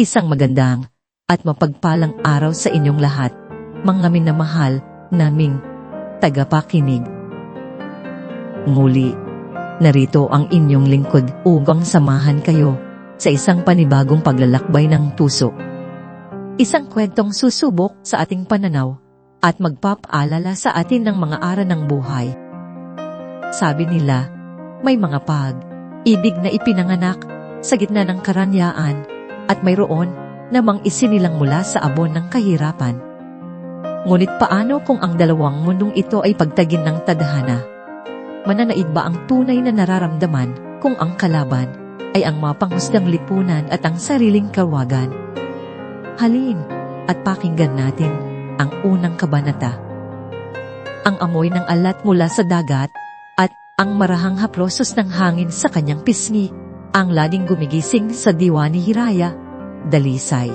Isang magandang at mapagpalang araw sa inyong lahat, mga minamahal naming tagapakinig. Muli, narito ang inyong lingkod upang samahan kayo sa isang panibagong paglalakbay ng puso. Isang kwentong susubok sa ating pananaw at magpapaalala sa atin ng mga aral ng buhay. Sabi nila, may mga pag-ibig na ipinanganak sa gitna ng karangyaan at mayroon namang isinilang mula sa abon ng kahirapan. Ngunit paano kung ang dalawang mundong ito ay pagtagin ng tadhana? Mananaig ba ang tunay na nararamdaman kung ang kalaban ay ang mapanghusgang lipunan at ang sariling kawagan? Halin at pakinggan natin ang unang kabanata. Ang amoy ng alat mula sa dagat at ang marahang haplosos ng hangin sa kanyang pisngi ang laging gumigising sa diwa ni Hiraya, dalisay.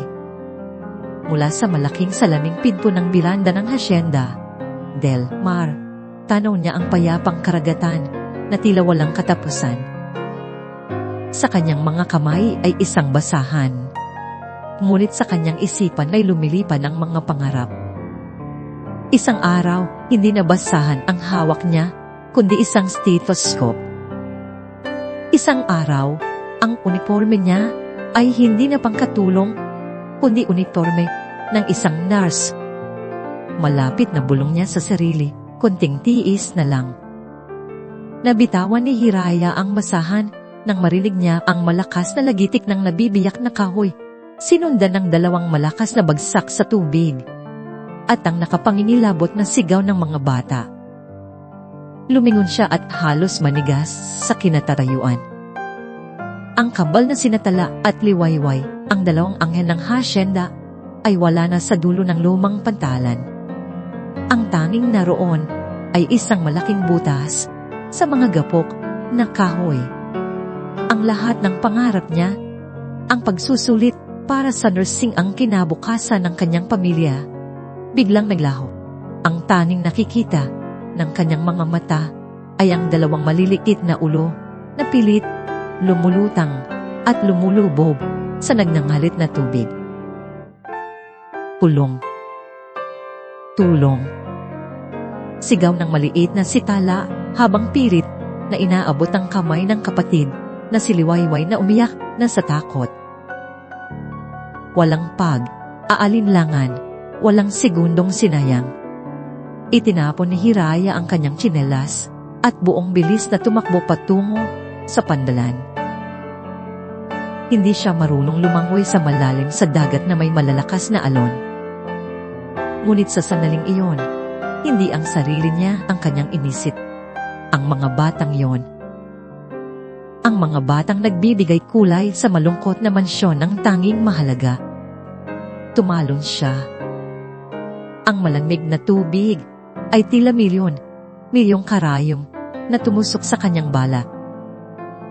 Mula sa malaking salaming pinto ng biranda ng Hacienda del Mar, tanaw niya ang payapang karagatan na tila walang katapusan. Sa kanyang mga kamay ay isang basahan. Ngunit sa kanyang isipan ay lumilipad ang mga pangarap. Isang araw, hindi na basahan ang hawak niya, kundi isang stethoscope. Isang araw, ang uniforme niya ay hindi na pangkatulong, kundi uniforme ng isang nurse. Malapit na bulong niya sa sarili, konting tiis na lang. Nabitawan ni Hiraya ang basahan nang marinig niya ang malakas na lagitik ng nabibiyak na kahoy, sinundan ng dalawang malakas na bagsak sa tubig, at ang nakapangingilabot na sigaw ng mga bata. Lumingon siya at halos manigas sa kinatatayuan. Ang kambal na sinatala at liwayway, ang dalawang anghel ng Hacienda, ay wala na sa dulo ng lumang pantalan. Ang tanging naroon ay isang malaking butas sa mga gapok na kahoy. Ang lahat ng pangarap niya, ang pagsusulit para sa nursing ang kinabukasan ng kanyang pamilya, biglang naglaho. Ang tanging nakikita ng kanyang mga mata ay ang dalawang maliliit na ulo na pilit, lumulutang at lumulubog sa nagnangalit na tubig. Pulong. Tulong. Sigaw ng maliit na sitala habang pilit na inaabot ang kamay ng kapatid na si Liwayway na umiyak na sa takot. Walang pag-aalinlangan, walang segundong sinayang. Itinapon ni Hiraya ang kanyang tsinelas at buong bilis na tumakbo patungo sa pandalan. Hindi siya marunong lumangoy sa malalim sa dagat na may malalakas na alon. Ngunit sa sandaling iyon, hindi ang sarili niya ang kanyang inisip. Ang mga batang iyon. Ang mga batang nagbibigay kulay sa malungkot na mansyon ng tanging mahalaga. Tumalon siya. Ang malamig na tubig ay tila milyong karayom na tumusok sa kanyang balat.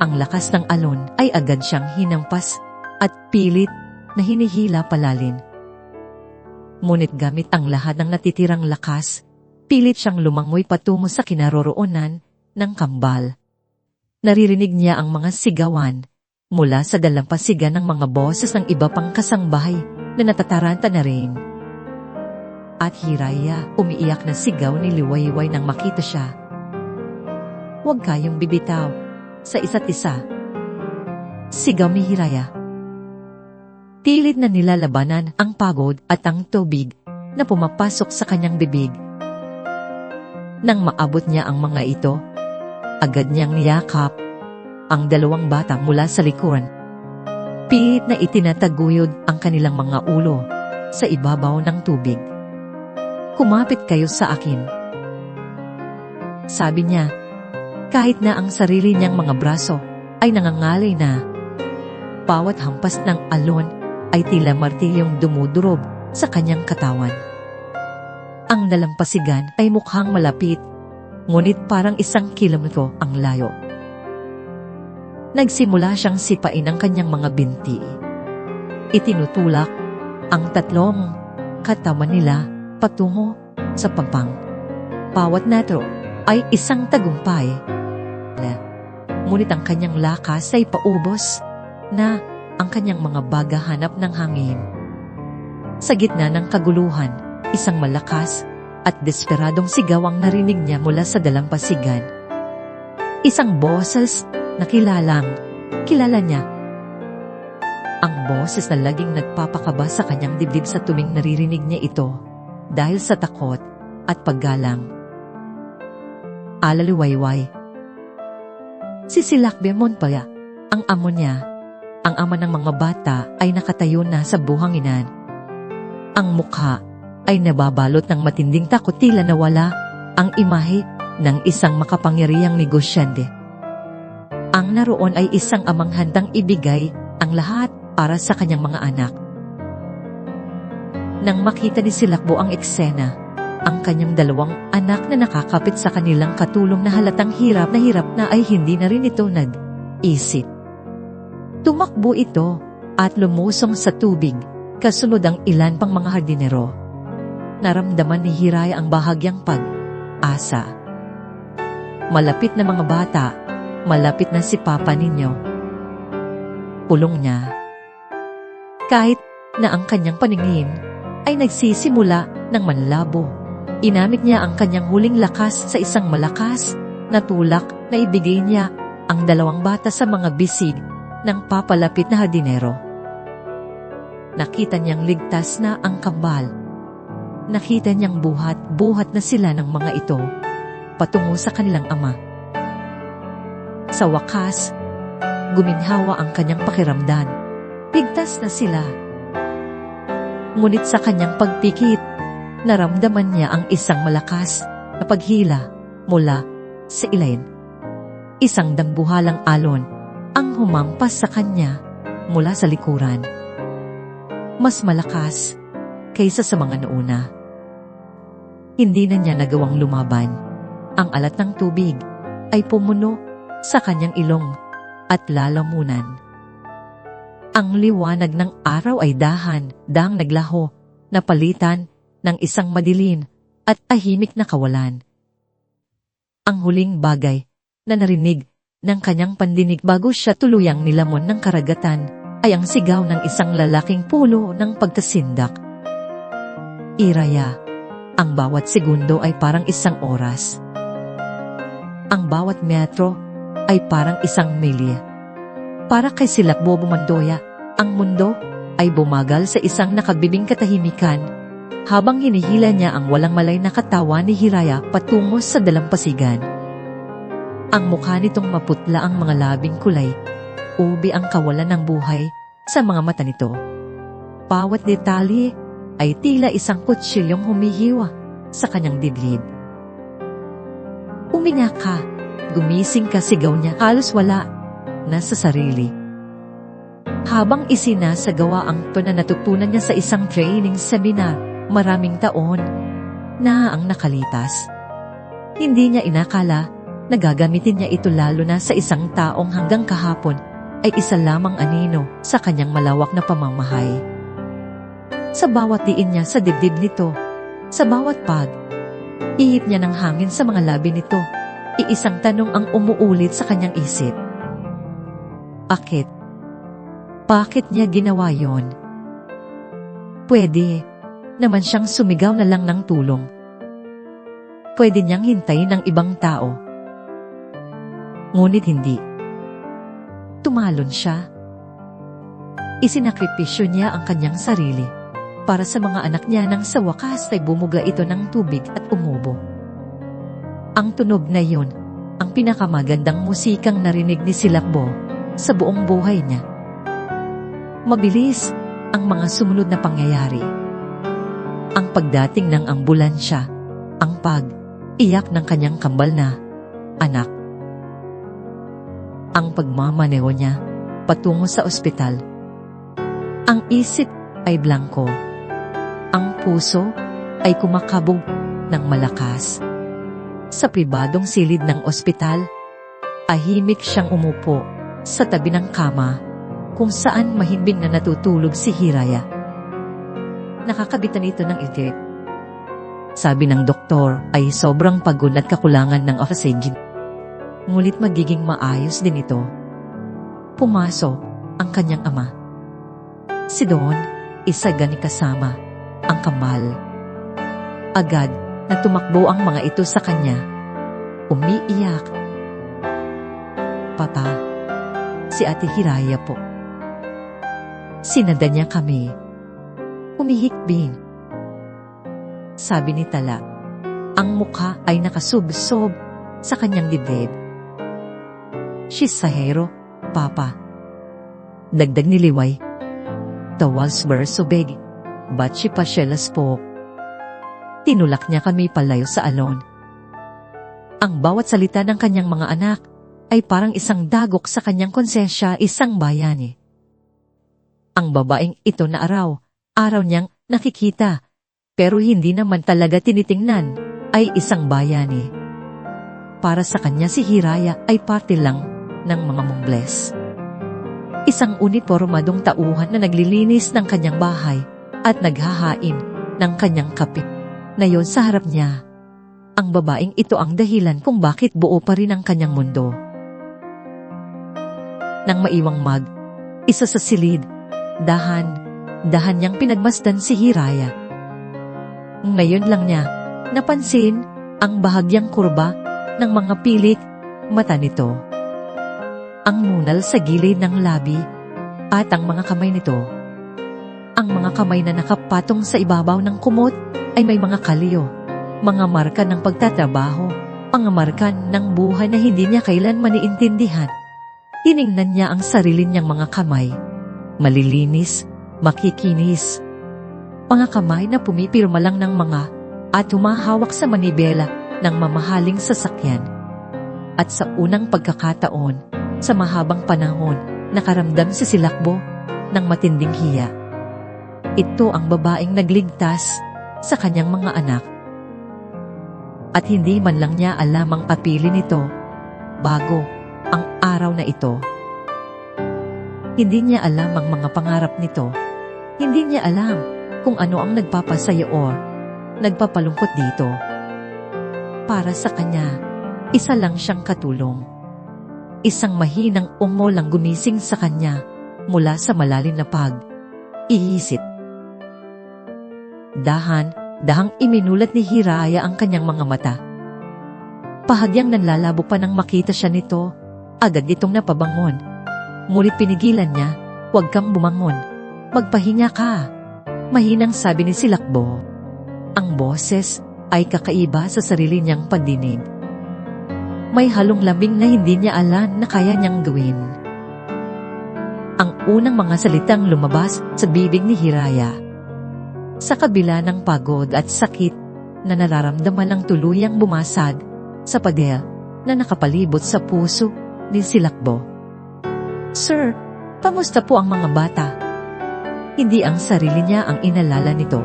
Ang lakas ng alon ay agad siyang hinampas at pilit na hinihila palalim. Ngunit gamit ang lahat ng natitirang lakas, pilit siyang lumangoy patungo sa kinaroroonan ng kambal. Naririnig niya ang mga sigawan mula sa dalampasigan ng mga boses ng iba pang kasangbahay na natataranta na rin. At Hiraya, umiiyak na sigaw ni Liwayway nang makita siya. Huwag kayong bibitaw sa isa't isa. Sigaw ni Hiraya. Pilit na nilalabanan ang pagod at ang tubig na pumapasok sa kanyang bibig. Nang maabot niya ang mga ito, agad niyang niyakap ang dalawang bata mula sa likuran. Pilit na itinataguyod ang kanilang mga ulo sa ibabaw ng tubig. Kumapit kayo sa akin. Sabi niya, kahit na ang sarili niyang mga braso ay nangangalay na. Bawat hampas ng alon ay tila martilyong dumudurob sa kanyang katawan. Ang dalampasigan ay mukhang malapit, ngunit parang 1 kilometro ang layo. Nagsimula siyang sipain ang kanyang mga binti. Itinutulak ang 3 katawan nila patungo sa pampang. Bawat metro ay isang tagumpay. Ngunit ang kanyang lakas ay paubos na ang kanyang mga baga hanap ng hangin. Sa gitna ng kaguluhan, isang malakas at desperadong sigaw ang narinig niya mula sa dalampasigan. Isang boses na kilala niya. Ang boses na laging nagpapakaba sa kanyang dibdib sa tuwing naririnig niya ito dahil sa takot at paggalang. Alaliwayway. Si Silakbe Montoya, ang amo niya, ang ama ng mga bata, ay nakatayo na sa buhanginan. Ang mukha ay nababalot ng matinding takot, tila nawala ang imahe ng isang makapangyarihang negosyante. Ang naroon ay isang amang handang ibigay ang lahat para sa kanyang mga anak. Nang makita ni Silakbo ang eksena, ang kanyang dalawang anak na nakakapit sa kanilang katulong na halatang hirap na ay hindi na rin ito nag-isip. Tumakbo ito at lumusong sa tubig, kasunod ang ilan pang mga hardinero. Naramdaman ni Hiraya ang bahagyang pag-asa. Malapit na mga bata, malapit na si Papa ninyo. Pulong niya. Kahit na ang kanyang paningin ay nagsisimula ng manlabo, inamit niya ang kanyang huling lakas sa isang malakas na tulak na ibigay niya ang dalawang bata sa mga bisig ng papalapit na hardinero. Nakita niyang ligtas na ang kambal. Nakita niyang buhat na sila ng mga ito patungo sa kanilang ama. Sa wakas, guminhawa ang kanyang pakiramdam. Ligtas na sila. Ngunit sa kanyang pagpikit, naramdaman niya ang isang malakas na paghila mula sa ilalim. Isang dambuhalang alon ang humampas sa kanya mula sa likuran. Mas malakas kaysa sa mga nauna. Hindi na niya nagawang lumaban. Ang alat ng tubig ay pumuno sa kanyang ilong at lalamunan. Ang liwanag ng araw ay dahang naglaho, napalitan ng isang madilim at tahimik na kawalan. Ang huling bagay na narinig ng kanyang pandinig bago siya tuluyang nilamon ng karagatan ay ang sigaw ng isang lalaking pulo ng pagkasindak. Hiraya, ang bawat segundo ay parang isang oras. Ang bawat metro ay parang isang milya. Para kay Silakbo Montoya, ang mundo ay bumagal sa isang nakagbibing katahimikan habang hinihila niya ang walang malay na katawan ni Hiraya patungo sa dalampasigan. Ang mukha nitong maputla ang mga labing kulay, ubi ang kawalan ng buhay sa mga mata nito. Bawat detalye ay tila isang kutsilyong humihiwa sa kanyang dibdib. Uminga ka, gumising ka, sigaw niya, halos wala na sa sarili. Habang isinasagawa ang na natutunan niya sa isang training seminar maraming taon na ang nakalipas. Hindi niya inakala na gagamitin niya ito lalo na sa isang taong hanggang kahapon ay isa lamang anino sa kanyang malawak na pamamahay. Sa bawat diin niya sa dibdib nito, sa bawat ihip niya ng hangin sa mga labi nito, iisang tanong ang umuulit sa kanyang isip. Bakit niya ginawa yon? Pwede naman siyang sumigaw na lang ng tulong. Pwede niyang hintayin ng ibang tao. Ngunit hindi. Tumalon siya. Isinakripisyo niya ang kanyang sarili para sa mga anak niya nang sa wakas ay bumuga ito ng tubig at umubo. Ang tunog na yon, ang pinakamagandang musikang narinig ni Silakbo sa buong buhay niya. Mabilis ang mga sumunod na pangyayari. Ang pagdating ng ambulansya, ang pag-iyak ng kanyang kambal na anak. Ang pagmamaneho niya patungo sa ospital. Ang isip ay blanko. Ang puso ay kumakabog ng malakas. Sa pribadong silid ng ospital, ahimik siyang umupo sa tabi ng kama kung saan mahimbing na natutulog si Hiraya. Nakakabitan ito ng itik. Sabi ng doktor ay sobrang pagod at kakulangan ng oxygen. Ngunit magiging maayos din ito. Pumasok ang kanyang ama. Si Don, isa gani kasama, ang kamal. Agad na tumakbo ang mga ito sa kanya. Umiiyak. Papa, si Ate Hiraya po. Sinada niya kami. Umihikbin. Sabi ni Tala, ang mukha ay nakasubsob sa kanyang dibdib. She's Sahero, Papa. Dagdag ni Liway. The walls were so big, but she pasyelas po. Tinulak niya kami palayo sa alon. Ang bawat salita ng kanyang mga anak ay parang isang dagok sa kanyang konsensya, isang bayani. Ang babaeng ito na araw niyang nakikita, pero hindi naman talaga tinitingnan, ay isang bayani. Para sa kanya si Hiraya ay parte lang ng mga Mongbles. Isang unipormadong tauhan na naglilinis ng kanyang bahay at naghahain ng kanyang kape. Ngayon sa harap niya, ang babaeng ito ang dahilan kung bakit buo pa rin ang kanyang mundo. Nang maiwang isa sa silid, dahan niyang pinagmasdan si Hiraya. Ngayon lang niya napansin ang bahagyang kurba ng mga pilik mata nito. Ang nunal sa gilid ng labi at ang mga kamay nito. Ang mga kamay na nakapatong sa ibabaw ng kumot ay may mga kalyo, mga marka ng pagtatrabaho, mga marka ng buhay na hindi niya kailanman iintindihan. Tiningnan niya ang sarili niyang mga kamay. Malilinis, makikinis. Mga kamay na pumipirma lang ng mga at humahawak sa manibela ng mamahaling sasakyan. At sa unang pagkakataon, sa mahabang panahon, nakaramdam si Silakbo ng matinding hiya. Ito ang babaeng nagligtas sa kanyang mga anak. At hindi man lang niya alam ang papili nito bago ang araw na ito. Hindi niya alam ang mga pangarap nito. Hindi niya alam kung ano ang nagpapasaya o nagpapalungkot dito. Para sa kanya, isa lang siyang katulong. Isang mahinang ungol ang gumising sa kanya mula sa malalim na pag-iisip. Dahang iminulat ni Hiraya ang kanyang mga mata. Pahagyang nanlalabo pa nang makita siya nito, agad itong napabangon. Ngunit pinigilan niya, huwag kang bumangon. Magpahinga ka. Mahinang sabi ni Silakbo. Ang boses ay kakaiba sa sarili niyang pandinig. May halong labing na hindi niya alam na kaya niyang gawin. Ang unang mga salitang lumabas sa bibig ni Hiraya. Sa kabila ng pagod at sakit na nararamdaman ang tuluyang bumasag sa pader na nakapalibot sa puso ni Silakbo. Sir, kamusta po ang mga bata? Hindi ang sarili niya ang inalala nito.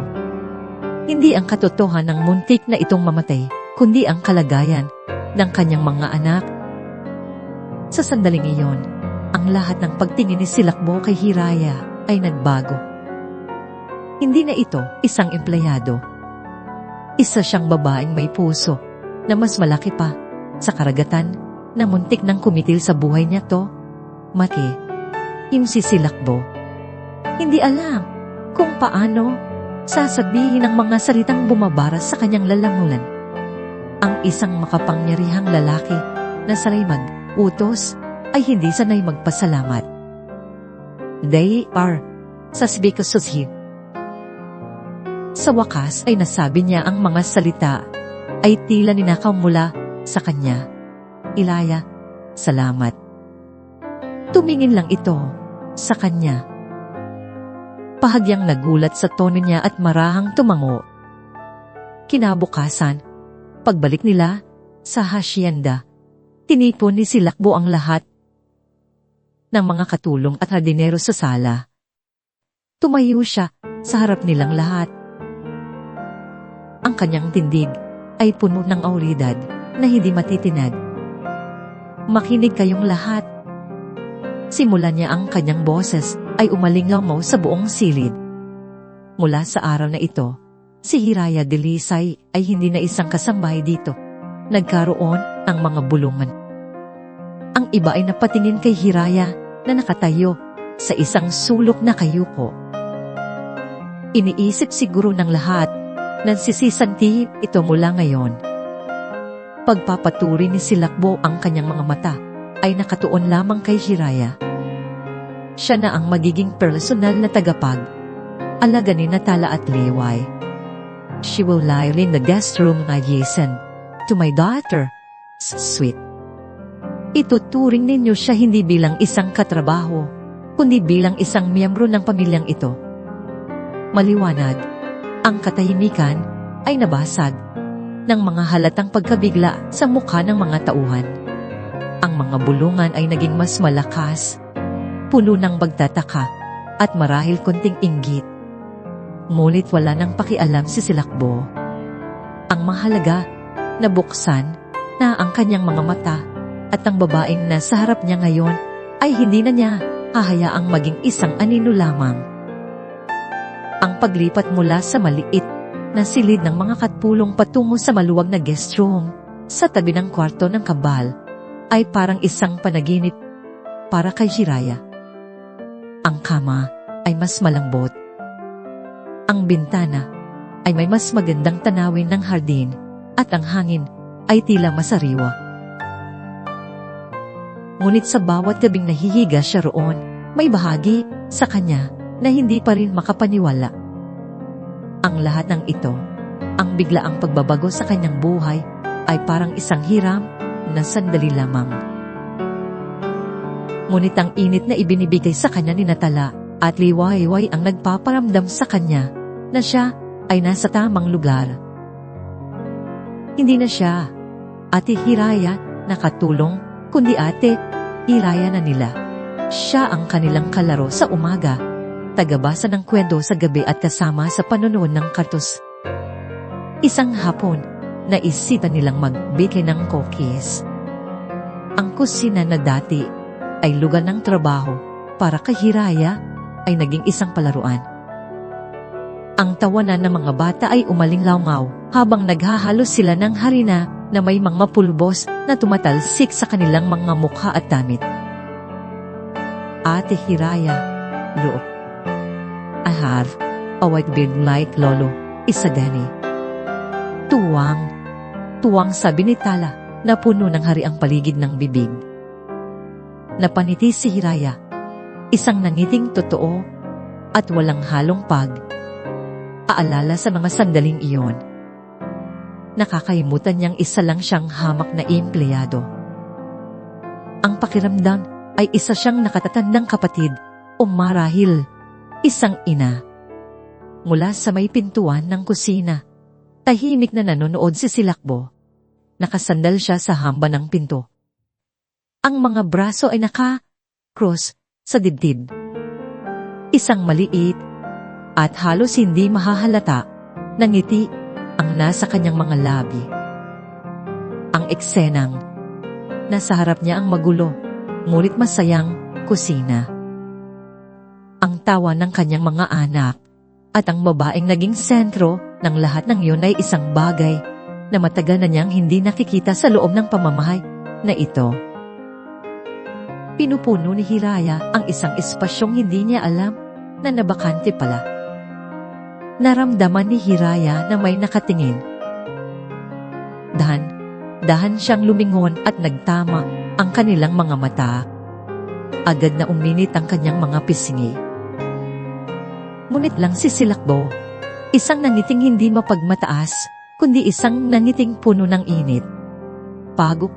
Hindi ang katotohanan ng muntik na itong mamatay, kundi ang kalagayan ng kanyang mga anak. Sa sandaling iyon, ang lahat ng pagtingin ni Silakbo kay Hiraya ay nagbago. Hindi na ito isang empleyado. Isa siyang babaeng may puso na mas malaki pa sa karagatan na muntik nang kumitil sa buhay niya to. Mati, si Silakbo. Hindi alam kung paano sasabihin ang mga salitang bumabara sa kanyang lalamunan. Ang isang makapangyarihang lalaki na sanay mag-utos ay hindi sanay magpasalamat. They are suspicious here. Sa wakas ay nasabi niya ang mga salita ay tila ninakaw mula sa kanya. Ilaya, salamat. Tumingin lang ito sa kanya. Pahagyang nagulat sa tono niya at marahang tumango. Kinabukasan, pagbalik nila sa hasyenda, tinipon ni Silakbo ang lahat ng mga katulong at hardinero sa sala. Tumayo siya sa harap nilang lahat. Ang kanyang tindig ay puno ng awridad na hindi matitinag. Makinig kayong lahat. Simulan niya ang kanyang boses ay umalingaw sa buong silid. Mula sa araw na ito, si Hiraya Delisay ay hindi na isang kasambay dito. Nagkaroon ang mga bulungan. Ang iba ay napatingin kay Hiraya na nakatayo sa isang sulok na kayuko. Iniisip siguro ng lahat na sisisantihin ito mula ngayon. Pagpapaturi ni Silakbo ang kanyang mga mata ay nakatuon lamang kay Hiraya. Siya na ang magiging personal na tagapag-alaga ni Natala at Liway. She will lie in the guest room adjacent to my daughter's suite. Ituturing ninyo siya hindi bilang isang katrabaho, kundi bilang isang miyembro ng pamilyang ito. Maliwanag, ang katahimikan ay nabasag ng mga halatang pagkabigla sa mukha ng mga tauhan. Ang mga bulungan ay naging mas malakas, puno ng pagtataka at marahil konting inggit. Ngunit wala nang pakialam si Silakbo. Ang mahalaga, nabuksan na ang kanyang mga mata at ang babaeng nasa harap niya ngayon ay hindi na niya hahayaang maging isang anino lamang. Ang paglipat mula sa maliit na silid ng mga katpulong patungo sa maluwag na guest room sa tabi ng kwarto ng Kambal ay parang isang panaginip para kay Hiraya. Ang kama ay mas malambot. Ang bintana ay may mas magandang tanawin ng hardin at ang hangin ay tila masariwa. Ngunit sa bawat gabing nahihiga siya roon, may bahagi sa kanya na hindi pa rin makapaniwala. Ang lahat ng ito, ang biglaang pagbabago sa kanyang buhay, ay parang isang hiram na sandali lamang. Ngunit ang init na ibinibigay sa kanya ni Natala at Liwayway ang nagpaparamdam sa kanya na siya ay nasa tamang lugar. Hindi na siya Ate Hiraya na katulong, kundi Ate Hiraya na nila. Siya ang kanilang kalaro sa umaga, tagabasa ng kwento sa gabi at kasama sa panonood ng kartos. Isang hapon, naisita nilang magbigay ng cookies. Ang kusina na dati ay lugar ng trabaho para kay Hiraya ay naging isang palaruan. Ang tawanan ng mga bata ay umalingaw habang naghahalo sila ng harina na may mga mapulbos na tumatalsik sa kanilang mga mukha at damit. Ate Hiraya, look, I have a white beard like Lolo Isagani. Tuwang sabi ni Tala na puno ng hari ang paligid ng bibig. Napaniti si Hiraya, isang nangiting totoo at walang halong aalala sa mga sandaling iyon. Nakakaimutan niyang isa lang siyang hamak na empleyado. Ang pakiramdam ay isa siyang nakatatandang kapatid o marahil isang ina. Mula sa may pintuan ng kusina, tahimik na nanonood si Silakbo. Nakasandal siya sa hamba ng pinto. Ang mga braso ay naka-cross sa dibdib. Isang maliit at halos hindi mahahalata na ngiti ang nasa kanyang mga labi. Ang eksenang nasa harap niya ang magulo, ngunit masayang kusina. Ang tawa ng kanyang mga anak at ang babaeng naging sentro ng lahat ng iyon ay isang bagay na matagal na niyang hindi nakikita sa loob ng pamamahay na ito. Pinupuno ni Hiraya ang isang espasyong hindi niya alam na nabakante pala. Naramdaman ni Hiraya na may nakatingin. Dahan siyang lumingon at nagtama ang kanilang mga mata. Agad na uminit ang kanyang mga pisngi. Ngunit lang si Silakbo, isang nangiting hindi mapagmataas, kundi isang nangiting puno ng init. Pagok,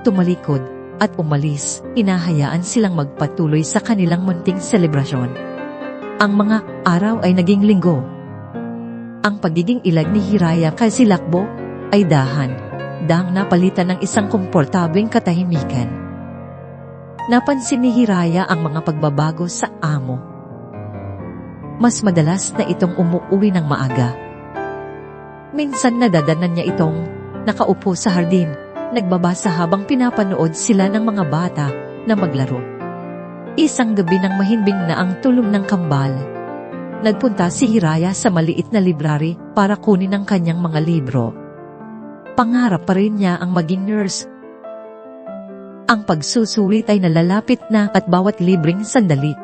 tumalikod, at umalis, hinahayaan silang magpatuloy sa kanilang munting selebrasyon. Ang mga araw ay naging linggo. Ang pagiging ilag ni Hiraya kay Silakbo ay dahang napalitan ng isang komportableng katahimikan. Napansin ni Hiraya ang mga pagbabago sa amo. Mas madalas na itong umuuwi ng maaga. Minsan nadadanan niya itong nakaupo sa hardin, nagbabasa habang pinapanood sila ng mga bata na maglaro. Isang gabi ng mahimbing na ang tulong ng Kambal, nagpunta si Hiraya sa maliit na library para kunin ang kanyang mga libro. Pangarap pa rin niya ang maging nurse. Ang pagsusulit ay nalalapit na at bawat libreng sandali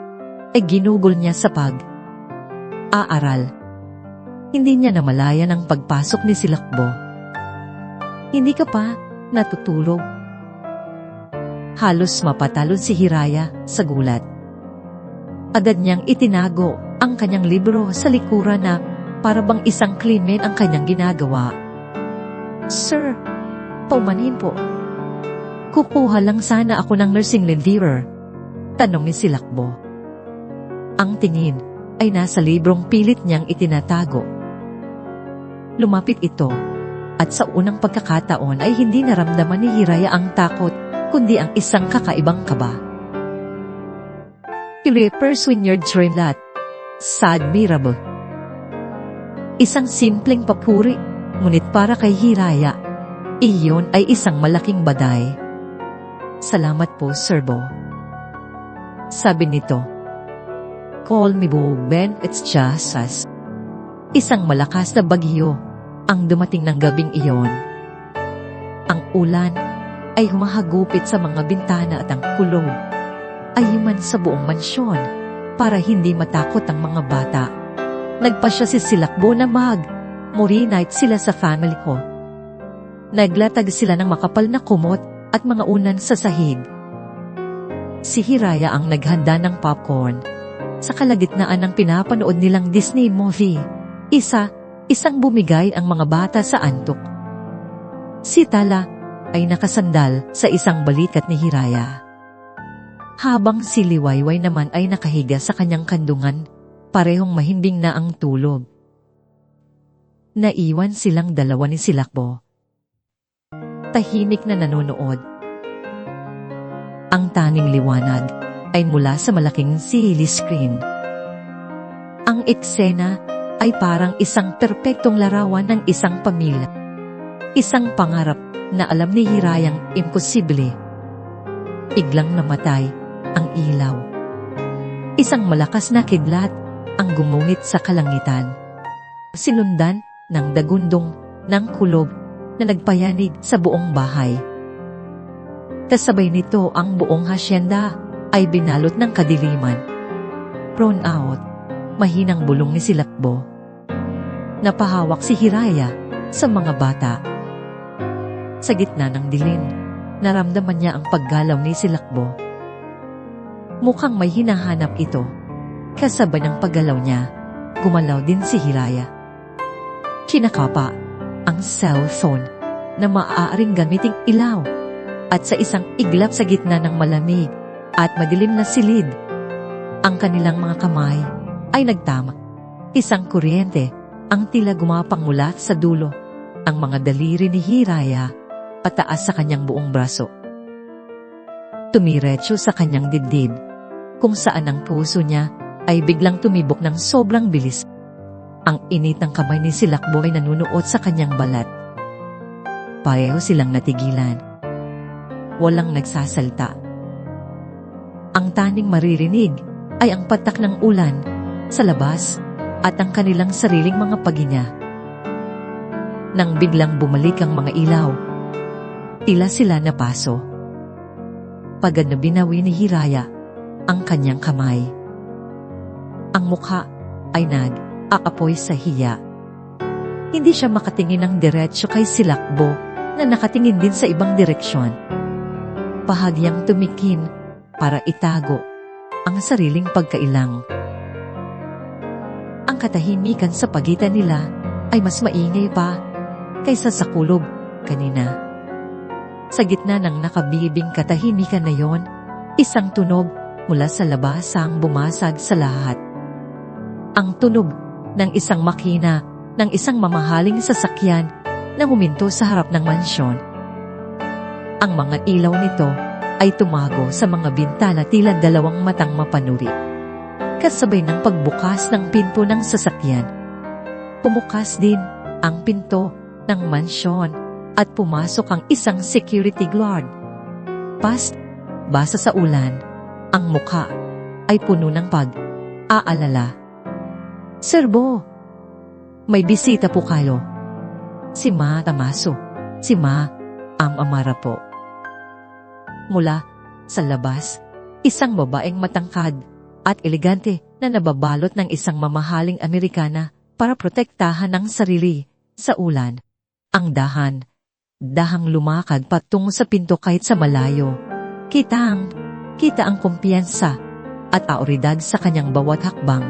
ay ginugol niya sa pag-aaral Hindi niya namalayan ang pagpasok ni Silakbo. "Hindi ka pa natutulog?" Halos mapatalon si Hiraya sa gulat. Agad niyang itinago ang kanyang libro sa likuran na para bang isang krimen ang kanyang ginagawa. "Sir, paumanhin po. Kukuha lang sana ako ng nursing leaver," tanong ni Silakbo. Ang tingin ay nasa librong pilit niyang itinatago. Lumapit ito, at sa unang pagkakataon ay hindi naramdaman ni Hiraya ang takot, kundi ang isang kakaibang kaba. "Philippers when your dream that sad admirable." Isang simpleng papuri, ngunit para kay Hiraya, iyon ay isang malaking baday. "Salamat po, Sir Bo," sabi nito. "Call me Bo Ben, it's just us." Isang malakas na bagyo ang dumating ng gabing iyon. Ang ulan ay humahagupit sa mga bintana at ang kulog ay himan sa buong mansyon para hindi matakot ang mga bata. Nagpasya si Silakbo na movie night sila sa family ko. Naglatag sila ng makapal na kumot at mga unan sa sahig. Si Hiraya ang naghanda ng popcorn sa kalagitnaan ng pinapanood nilang Disney movie. Isang bumigay ang mga bata sa antok. Si Tala ay nakasandal sa isang balikat ni Hiraya, habang si Liwayway naman ay nakahiga sa kanyang kandungan, parehong mahimbing na ang tulog. Naiwan silang dalawa ni Silakbo, tahimik na nanonood. Ang tanging liwanag ay mula sa malaking CD screen. Ang eksena ay parang isang perpektong larawan ng isang pamilya. Isang pangarap na alam ni Hirayang imposible. Biglang namatay ang ilaw. Isang malakas na kidlat ang gumungit sa kalangitan, sinundan ng dagundong ng kulog na nagpayanig sa buong bahay. Kasabay nito ang buong hasyenda ay binalot ng kadiliman. Thrown out, mahinang bulong ni Silakbo. Napahawak si Hiraya sa mga bata. Sa gitna ng dilim, naramdaman niya ang paggalaw ni Silakbo. Mukhang may hinahanap ito. Kasabay ng paggalaw niya, gumalaw din si Hiraya. Kinakapa ang cellphone na maaaring gamiting ilaw, at sa isang iglap sa gitna ng malamig at madilim na silid, ang kanilang mga kamay ay nagtama. Isang kuryente ang tila gumapang mula sa dulo, ang mga daliri ni Hiraya pataas sa kanyang buong braso. Tumiretso sa kanyang dibdib, kung saan ang puso niya ay biglang tumibok ng sobrang bilis. Ang init ng kamay ni Silakbo ay nanunuot sa kanyang balat. Pareho silang natigilan. Walang nagsasalta. Ang tanging maririnig ay ang patak ng ulan sa labas at ang kanilang sariling mga paginya. Nang biglang bumalik ang mga ilaw, tila sila napaso. Pagad na binawi ni Hiraya ang kanyang kamay. Ang mukha ay nag-aapoy sa hiya. Hindi siya makatingin ng diretsyo kay Silakbo na nakatingin din sa ibang direksyon. Bahagyang tumikin para itago ang sariling pagkailang. Ang katahimikan sa pagitan nila ay mas maingay pa kaysa sa kulob kanina. Sa gitna ng nakabibing katahimikan na yon, isang tunog mula sa labas ang bumasag sa lahat. Ang tunog ng isang makina ng isang mamahaling sasakyan na huminto sa harap ng mansyon. Ang mga ilaw nito ay tumago sa mga bintana tila dalawang matang mapanuri. Kasabay ng pagbukas ng pinto ng sasakyan, pumukas din ang pinto ng mansyon at pumasok ang isang security guard. Basa sa ulan, ang mukha ay puno ng pag-aalala. "Sir Bo, may bisita po kayo. Si Ma Tamaso, si Ma Amara po." Mula sa labas, isang babaeng matangkad at elegante na nababalot ng isang mamahaling Amerikana para protektahan ang sarili sa ulan. Ang dahang lumakad patungo sa pinto kahit sa malayo. Kita ang kumpiyansa at autoridad sa kanyang bawat hakbang.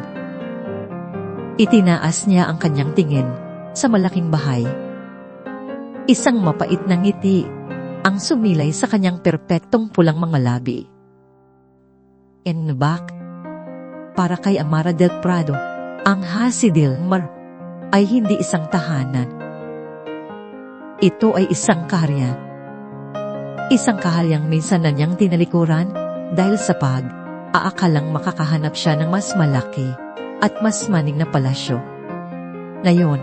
Itinaas niya ang kanyang tingin sa malaking bahay. Isang mapait na ngiti ang sumilay sa kanyang perpektong pulang mga labi. In the back, para kay Amara del Prado, ang Hacienda Mar ay hindi isang tahanan. Ito ay isang kaharian. Isang kahalyang minsan na niyang tinalikuran dahil sa aakalang makakahanap siya ng mas malaki at mas maning na palasyo. Ngayon,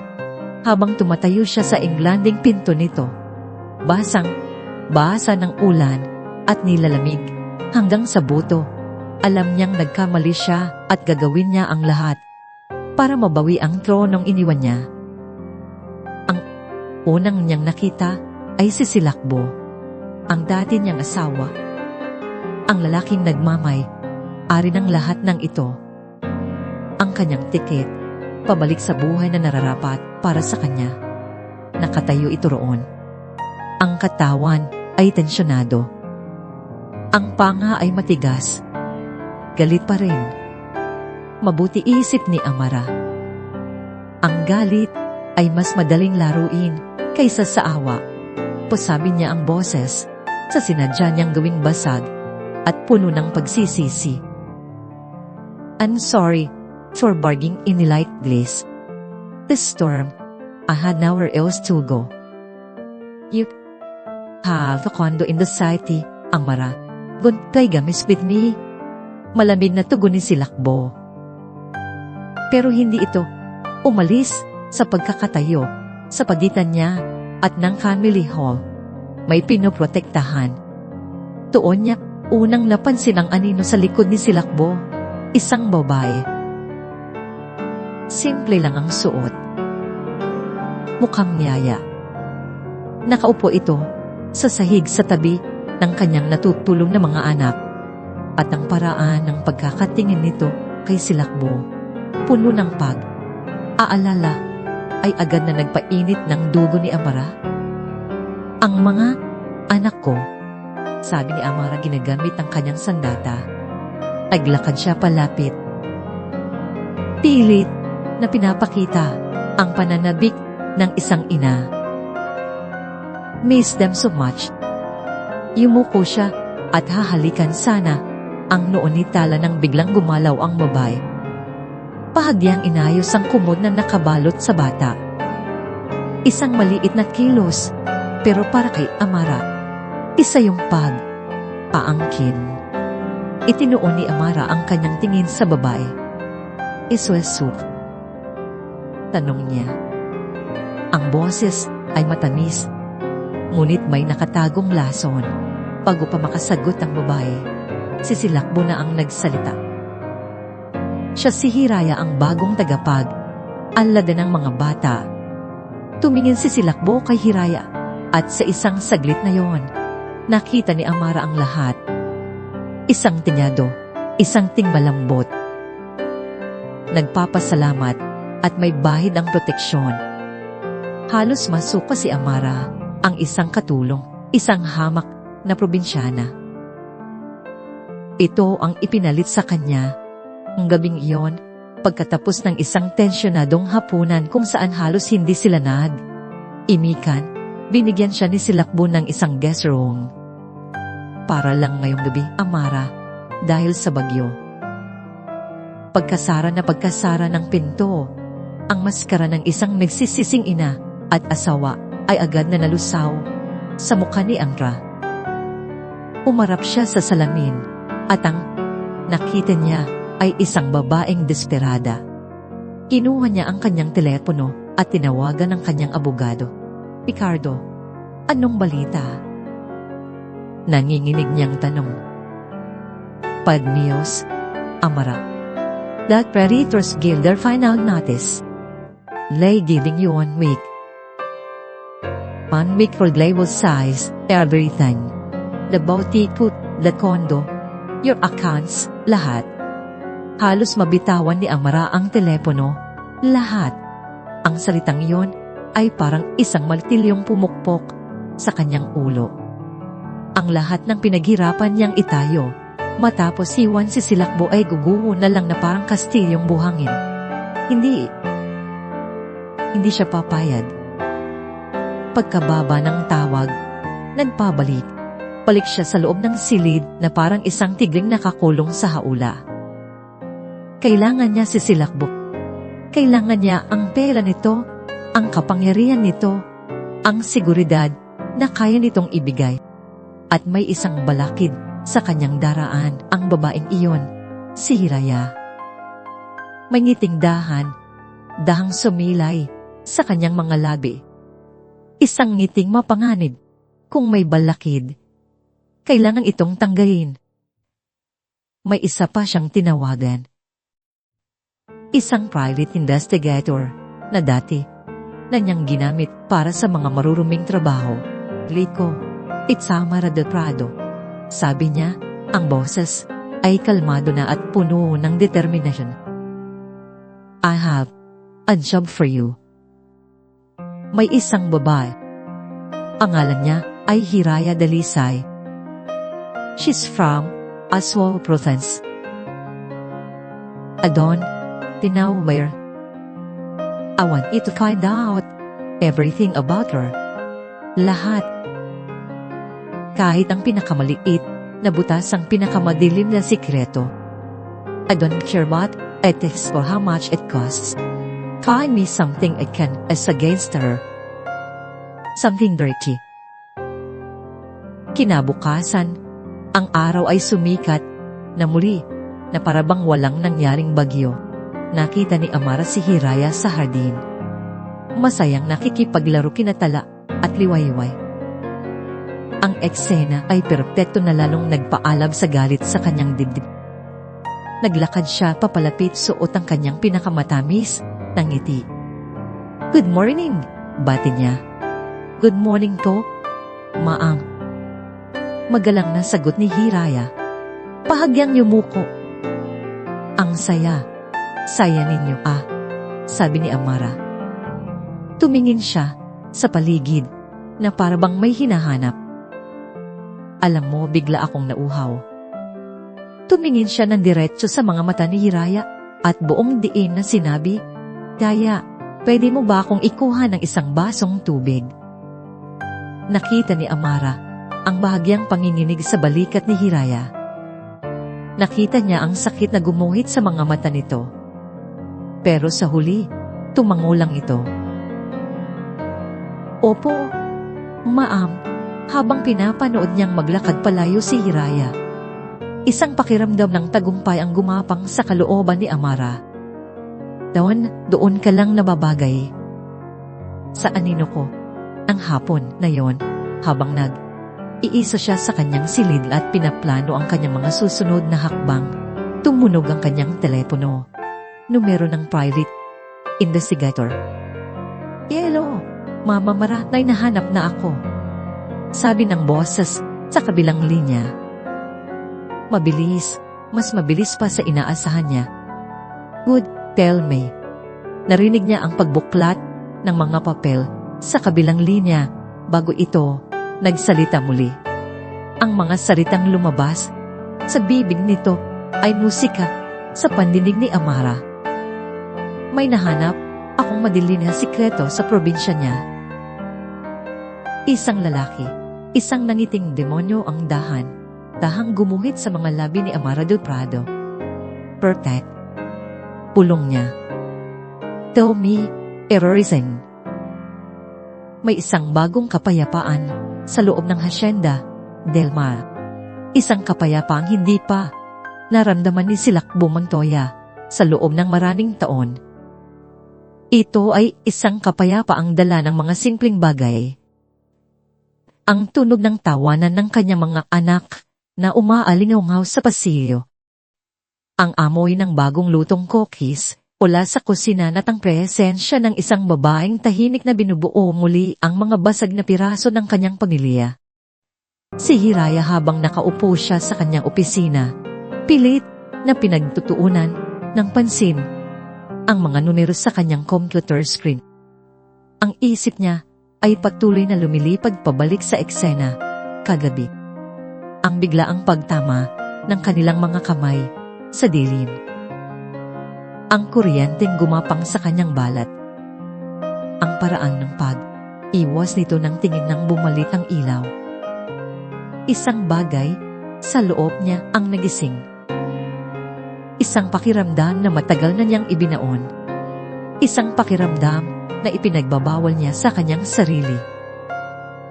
habang tumatayo siya sa inglanding pinto nito, basa ng ulan at nilalamig hanggang sa buto. Alam niyang nagkamali siya at gagawin niya ang lahat para mabawi ang tronong iniwan niya. Ang unang niyang nakita ay si Silakbo, ang dati niyang asawa. Ang lalaking nagmamay-ari ng lahat ng ito. Ang kanyang tiket, pabalik sa buhay na nararapat para sa kanya. Nakatayo ito roon. Ang katawan ay tensyonado. Ang panga ay matigas. Galit pa rin. Mabuti isip ni Amara. Ang galit ay mas madaling laruin kaysa sa awa. Sabi niya ang boses sa sinadya niyang gawing basag at puno ng pagsisisi. I'm sorry for barging in like this. This storm, I had nowhere else to go. You have a condo in the city, Amara. Good kay gamis with me. Malamig na tugon ni Silakbo. Pero hindi ito umalis sa pagkakatayo sa pagitan niya at ng family hall. May pinoprotektahan. Tuon niya unang napansin ang anino sa likod ni Silakbo, isang babae. Simple lang ang suot. Mukhang niyaya. Nakaupo ito sa sahig sa tabi ng kanyang natutulong na mga anak. At ang paraan ng pagkakatingin nito kay Silakbo, puno ng aalala, ay agad na nagpainit ng dugo ni Amara. Ang mga anak ko, sabi ni Amara ginagamit ang kanyang sandata. Naglakad siya palapit. Pilit na pinapakita ang pananabik ng isang ina. Miss them so much. Yumuko siya at hahalikan sana ang noon ni Tala nang biglang gumalaw ang babae. Bahagyang inayos ang kumod na nakabalot sa bata. Isang maliit na kilos, pero para kay Amara, isa yung paangkin. Itinuon ni Amara ang kanyang tingin sa babae. Iswesuk. Tanong niya. Ang boses ay matamis, ngunit may nakatagong lason. Bago pa makasagot ang babae, si Silakbo na ang nagsalita. Siya si Hiraya ang bagong tagapag, alada ng mga bata. Tumingin si Silakbo kay Hiraya, at sa isang saglit na yon, nakita ni Amara ang lahat. Isang tinyado, isang tingmalambot. Nagpapasalamat at may bahid ang proteksyon. Halos masuka si Amara, ang isang katulong, isang hamak na probinsyana. Ito ang ipinalit sa kanya. Ang gabing iyon, pagkatapos ng isang tensyonadong hapunan kung saan halos hindi sila imikan, binigyan siya ni Silakbo ng isang guest room. Para lang ngayong gabi, Amara, dahil sa bagyo. Pagkasara ng pinto, ang maskara ng isang nagsisising ina at asawa ay agad na nalusaw sa mukha ni Amara. Umarap siya sa salamin. At ang nakita niya ay isang babaeng desperada. Kinuha niya ang kanyang telepono at tinawagan ang kanyang abogado. Ricardo, anong balita? Nanginginig niyang tanong. Bad news, Amara. That Predators Guild their final notice. Lay giving you 1 week. 1 week for label size, everything. The boutique put, the condo, your accounts, lahat. Halos mabitawan ni Amara ang telepono. Lahat. Ang salitang iyon ay parang isang martilyong pumukpok sa kanyang ulo. Ang lahat ng pinaghirapan niyang itayo, matapos iwan si Silakbo ay guguho na lang na parang kastilyong buhangin. Hindi siya papayad. Pagkababa ng tawag, nagpabalik. Balik siya sa loob ng silid na parang isang tigring nakakulong sa haula. Kailangan niya si Silakbo. Kailangan niya ang pera nito, ang kapangyarihan nito, ang seguridad na kaya nitong ibigay. At may isang balakid sa kanyang daraan, ang babaeng iyon, si Hiraya. May ngiting dahang sumilay sa kanyang mga labi. Isang ngiting mapanganib. Kung may balakid, kailangan itong tanggalin. May isa pa siyang tinawagan. Isang private investigator na dati na niyang ginamit para sa mga maruruming trabaho. Rico, Itzamara del Prado. Sabi niya, ang boses ay kalmado na at puno ng determinasyon. I have a job for you. May isang babae. Ang ngalan niya ay Hiraya Dalisay. She's from Aswa Province. Adon, Tinawmer. I want you to find out everything about her. Lahat. Kahit ang pinakamaliit na butas ang pinakamadilim na sikreto. I don't care what it is or how much it costs. Find me something I can as against her. Something dirty. Kinabukasan, ang araw ay sumikat na muli na parabang walang nangyaring bagyo. Nakita ni Amara si Hiraya sa hardin. Masayang nakikipaglaro kinatala at liwayway. Ang eksena ay perpekto na lalong nagpaalab sa galit sa kanyang dibdib. Naglakad siya papalapit suot ang kanyang pinakamatamis na ngiti. Good morning, bati niya. Good morning ko, Maang. Magalang na sagot ni Hiraya. Pahagyang yumuko. Ang saya ninyo sabi ni Amara. Tumingin siya sa paligid na parabang may hinahanap. Alam mo, bigla akong nauhaw. Tumingin siya ng diretso sa mga mata ni Hiraya at buong diin na sinabi, Kaya, pwede mo ba akong ikuha ng isang basong tubig? Nakita ni Amara ang bahagyang panginginig sa balikat ni Hiraya. Nakita niya ang sakit na gumuhit sa mga mata nito. Pero sa huli, tumango lang ito. Opo, Maam, habang pinapanood niyang maglakad palayo si Hiraya. Isang pakiramdam ng tagumpay ang gumapang sa kalooban ni Amara. Doon ka lang nababagay. Sa anino ko, ang hapon na yon, habang iisa siya sa kanyang silid at pinaplano ang kanyang mga susunod na hakbang, tumunog ang kanyang telepono. Numero ng private investigator. Hello, Mama Mara, nahanap na ako. Sabi ng boses sa kabilang linya. Mabilis, mas mabilis pa sa inaasahan niya. Good, tell me. Narinig niya ang pagbuklat ng mga papel sa kabilang linya bago ito nagsalita muli. Ang mga salitang lumabas sa bibig nito ay musika sa pandinig ni Amara. May nahanap akong madilim na sikreto sa probinsya niya. Isang lalaki, isang nangiting demonyo ang dahang gumuhit sa mga labi ni Amara del Prado. Perfect. Pulong niya. Tell me, errorism. May isang bagong kapayapaan sa loob ng Hacienda del Mar. Isang kapayapaang hindi pa naramdaman ni Silakbo Montoya sa loob ng maraming taon. Ito ay isang kapayapaang dala ng mga simpleng bagay. Ang tunog ng tawanan ng kanyang mga anak na umaalingaw sa pasilyo. Ang amoy ng bagong lutong cookies mula sa kusina at ang presensya ng isang babaeng tahimik na binubuo muli ang mga basag na piraso ng kanyang pamilya. Si Hiraya habang nakaupo siya sa kanyang opisina, pilit na pinagtutuunan ng pansin ang mga numero sa kanyang computer screen. Ang isip niya ay patuloy na lumilipad pabalik sa eksena, kagabi. Ang biglaang pagtama ng kanilang mga kamay sa dilim. Ang kuryenteng gumapang sa kanyang balat. Ang paraan ng pag-iwas nito ng tingin nang bumalik ang ilaw. Isang bagay sa loob niya ang nagising. Isang pakiramdam na matagal na niyang ibinaon. Isang pakiramdam na ipinagbabawal niya sa kanyang sarili.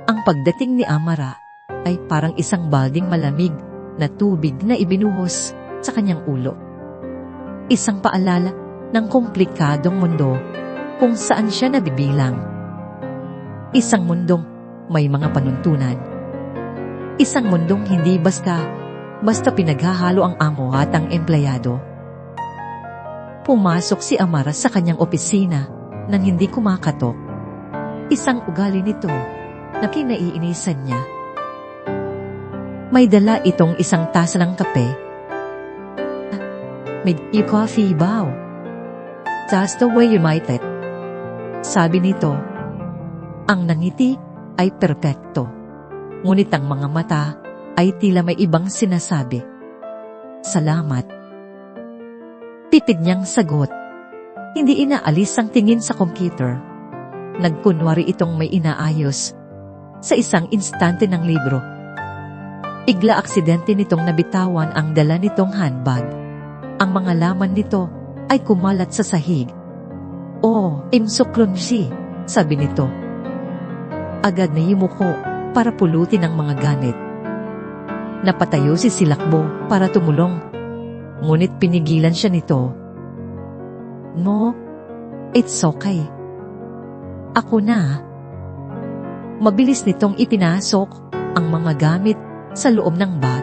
Ang pagdating ni Amara ay parang isang balding malamig na tubig na ibinuhos sa kanyang ulo. Isang paalala ng komplikadong mundo kung saan siya nabibilang. Isang mundong may mga panuntunan. Isang mundong hindi basta pinaghahalo ang amo at ang empleyado. Pumasok si Amara sa kanyang opisina nang hindi kumakatok. Isang ugali nito na kinaiinisan niya. May dala itong isang tasa ng kape. May coffee bow. Just the way you might it. Sabi nito, ang nangiti ay perpekto. Ngunit ang mga mata ay tila may ibang sinasabi. Salamat. Tipid niyang sagot. Hindi inaalis ang tingin sa computer. Nagkunwari itong may inaayos. Sa isang instante ng libro. Bigla aksidente nitong nabitawan ang dala nitong handbag. Ang mga laman nito ay kumalat sa sahig. Oh, imsuklon si, sabi nito. Agad na yumuko para pulutin ang mga gamit. Napatayo si Silakbo para tumulong. Ngunit pinigilan siya nito. No, it's okay. Ako na. Mabilis nitong ipinasok ang mga gamit sa loob ng bag.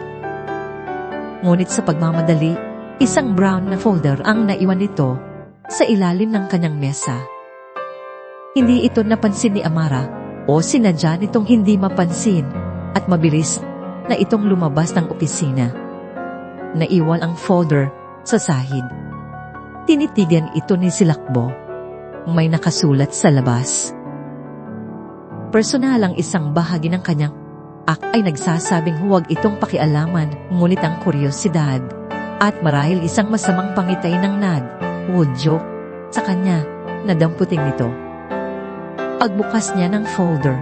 Ngunit sa pagmamadali, isang brown na folder ang naiwan nito sa ilalim ng kanyang mesa. Hindi ito napansin ni Amara o sinadya nitong hindi mapansin at mabilis na itong lumabas ng opisina. Naiwan ang folder sa sahig. Tinitigan ito ni Silakbo. May nakasulat sa labas. Personal ang isang bahagi ng kanyang ay nagsasabing huwag itong pakialaman, ngunit ang kuryosidad at marahil isang masamang pangitay ng nag-udyok sa kanya na damputing nito. Pagbukas niya ng folder,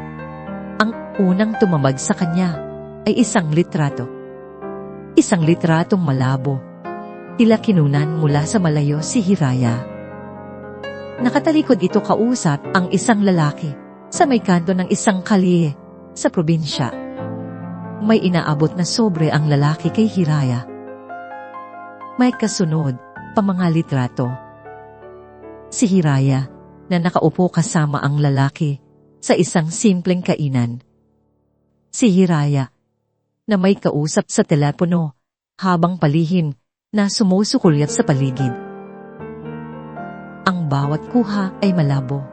ang unang tumambad sa kanya ay isang litrato. Isang litratong malabo. Tila kinunan mula sa malayo si Hiraya. Nakatalikod ito kausap ang isang lalaki sa may kanto ng isang kalye sa probinsya. May inaabot na sobre ang lalaki kay Hiraya. May kasunod pa mga litrato. Si Hiraya na nakaupo kasama ang lalaki sa isang simpleng kainan. Si Hiraya na may kausap sa telepono habang palihim na sumusukulyat sa paligid. Ang bawat kuha ay malabo.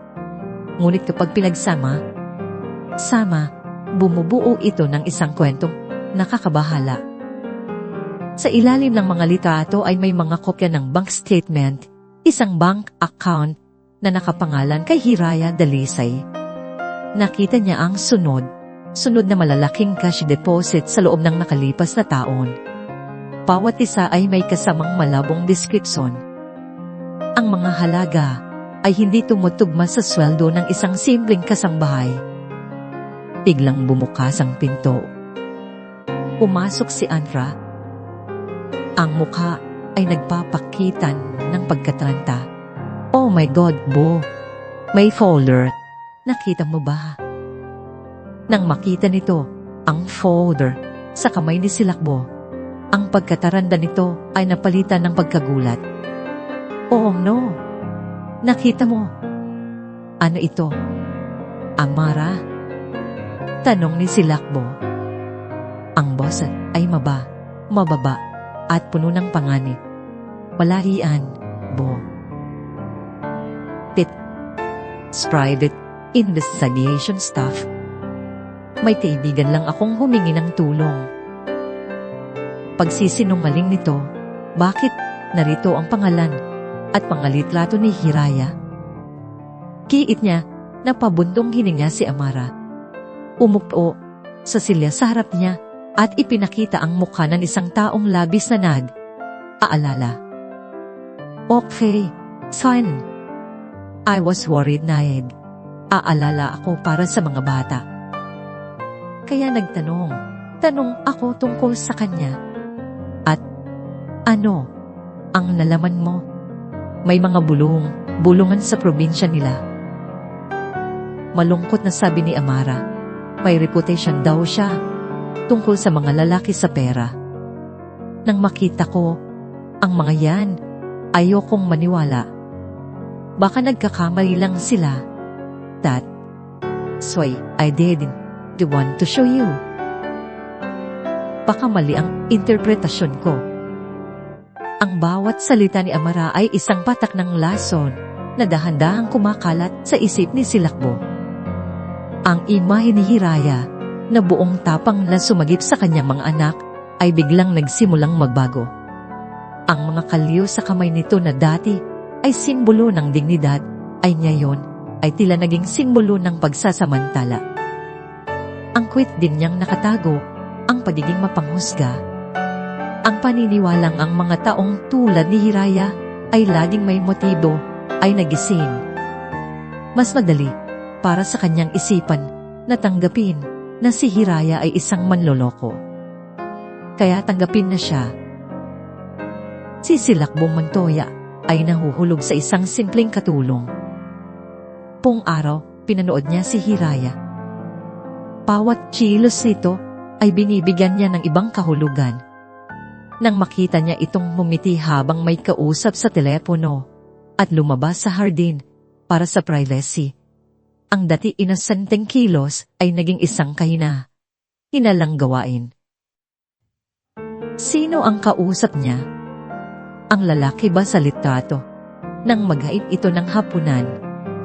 Ngunit kapag pinagsama, bumubuo ito ng isang kwentong nakakabahala. Sa ilalim ng mga litrato ay may mga kopya ng bank statement, isang bank account na nakapangalan kay Hiraya Dalisay. Nakita niya ang sunod na malalaking cash deposit sa loob ng nakalipas na taon. Bawat isa ay may kasamang malabong deskripsyon. Ang mga halaga ay hindi tumutugma sa sweldo ng isang simpleng kasambahay. Biglang bumukas ang pinto. Pumasok si Andra. Ang mukha ay nagpapakitan ng pagkataranta. Oh my God, Bo! May folder. Nakita mo ba? Nang makita nito ang folder sa kamay ni Silakbo, ang pagkataranda nito ay napalitan ng pagkagulat. Oh no! Nakita mo? Ano ito? Amara? Tanong ni Silakbo. Ang boss ay mababa, at puno ng panganib. Walahian, Bo. Private investigation staff. May kaibigan lang akong humingi ng tulong. Pagsisinungaling nito, bakit narito ang pangalan at mga litrato ni Hiraya? Kiit niya Napabundong hininga si Amara. Umupo sa silya sa harap niya at ipinakita ang mukha ng isang taong labis na nag-aalala. Okay, son. I was worried na aalala ako para sa mga bata. Kaya tanong ako tungkol sa kanya. At ano ang nalaman mo? May mga bulungan sa probinsya nila. Malungkot na sabi ni Amara, may reputation daw siya tungkol sa mga lalaki sa pera. Nang makita ko ang mga yan, ayokong maniwala. Baka nagkakamali lang sila. That's why I didn't want to show you. Baka mali ang interpretasyon ko. Ang bawat salita ni Amara ay isang patak ng lason na dahan-dahang kumakalat sa isip ni Silakbo. Ang imahe ni Hiraya na buong tapang na sumagip sa kanyang mga anak ay biglang nagsimulang magbago. Ang mga kalyo sa kamay nito na dati ay simbolo ng dignidad ay ngayon ay tila naging simbolo ng pagsasamantala. Ang kwit din niyang nakatago ang pagiging mapanghusga. Ang paniniwalang ang mga taong tulad ni Hiraya ay laging may motibo ay nagising. Mas madali para sa kanyang isipan na tanggapin na si Hiraya ay isang manloloko. Kaya tanggapin na siya. Si Silakbong Montoya ay nahuhulog sa isang simpleng katulong. Pong araw, pinanood niya si Hiraya. Bawat kilos nito ay binibigyan niya ng ibang kahulugan. Nang makita niya itong mumiti habang may kausap sa telepono at lumabas sa hardin para sa privacy, ang dati inosenteng kilos ay naging isang hinalang gawain. Sino ang kausap niya? Ang lalaki ba sa litrato? Nang maghain ito ng hapunan,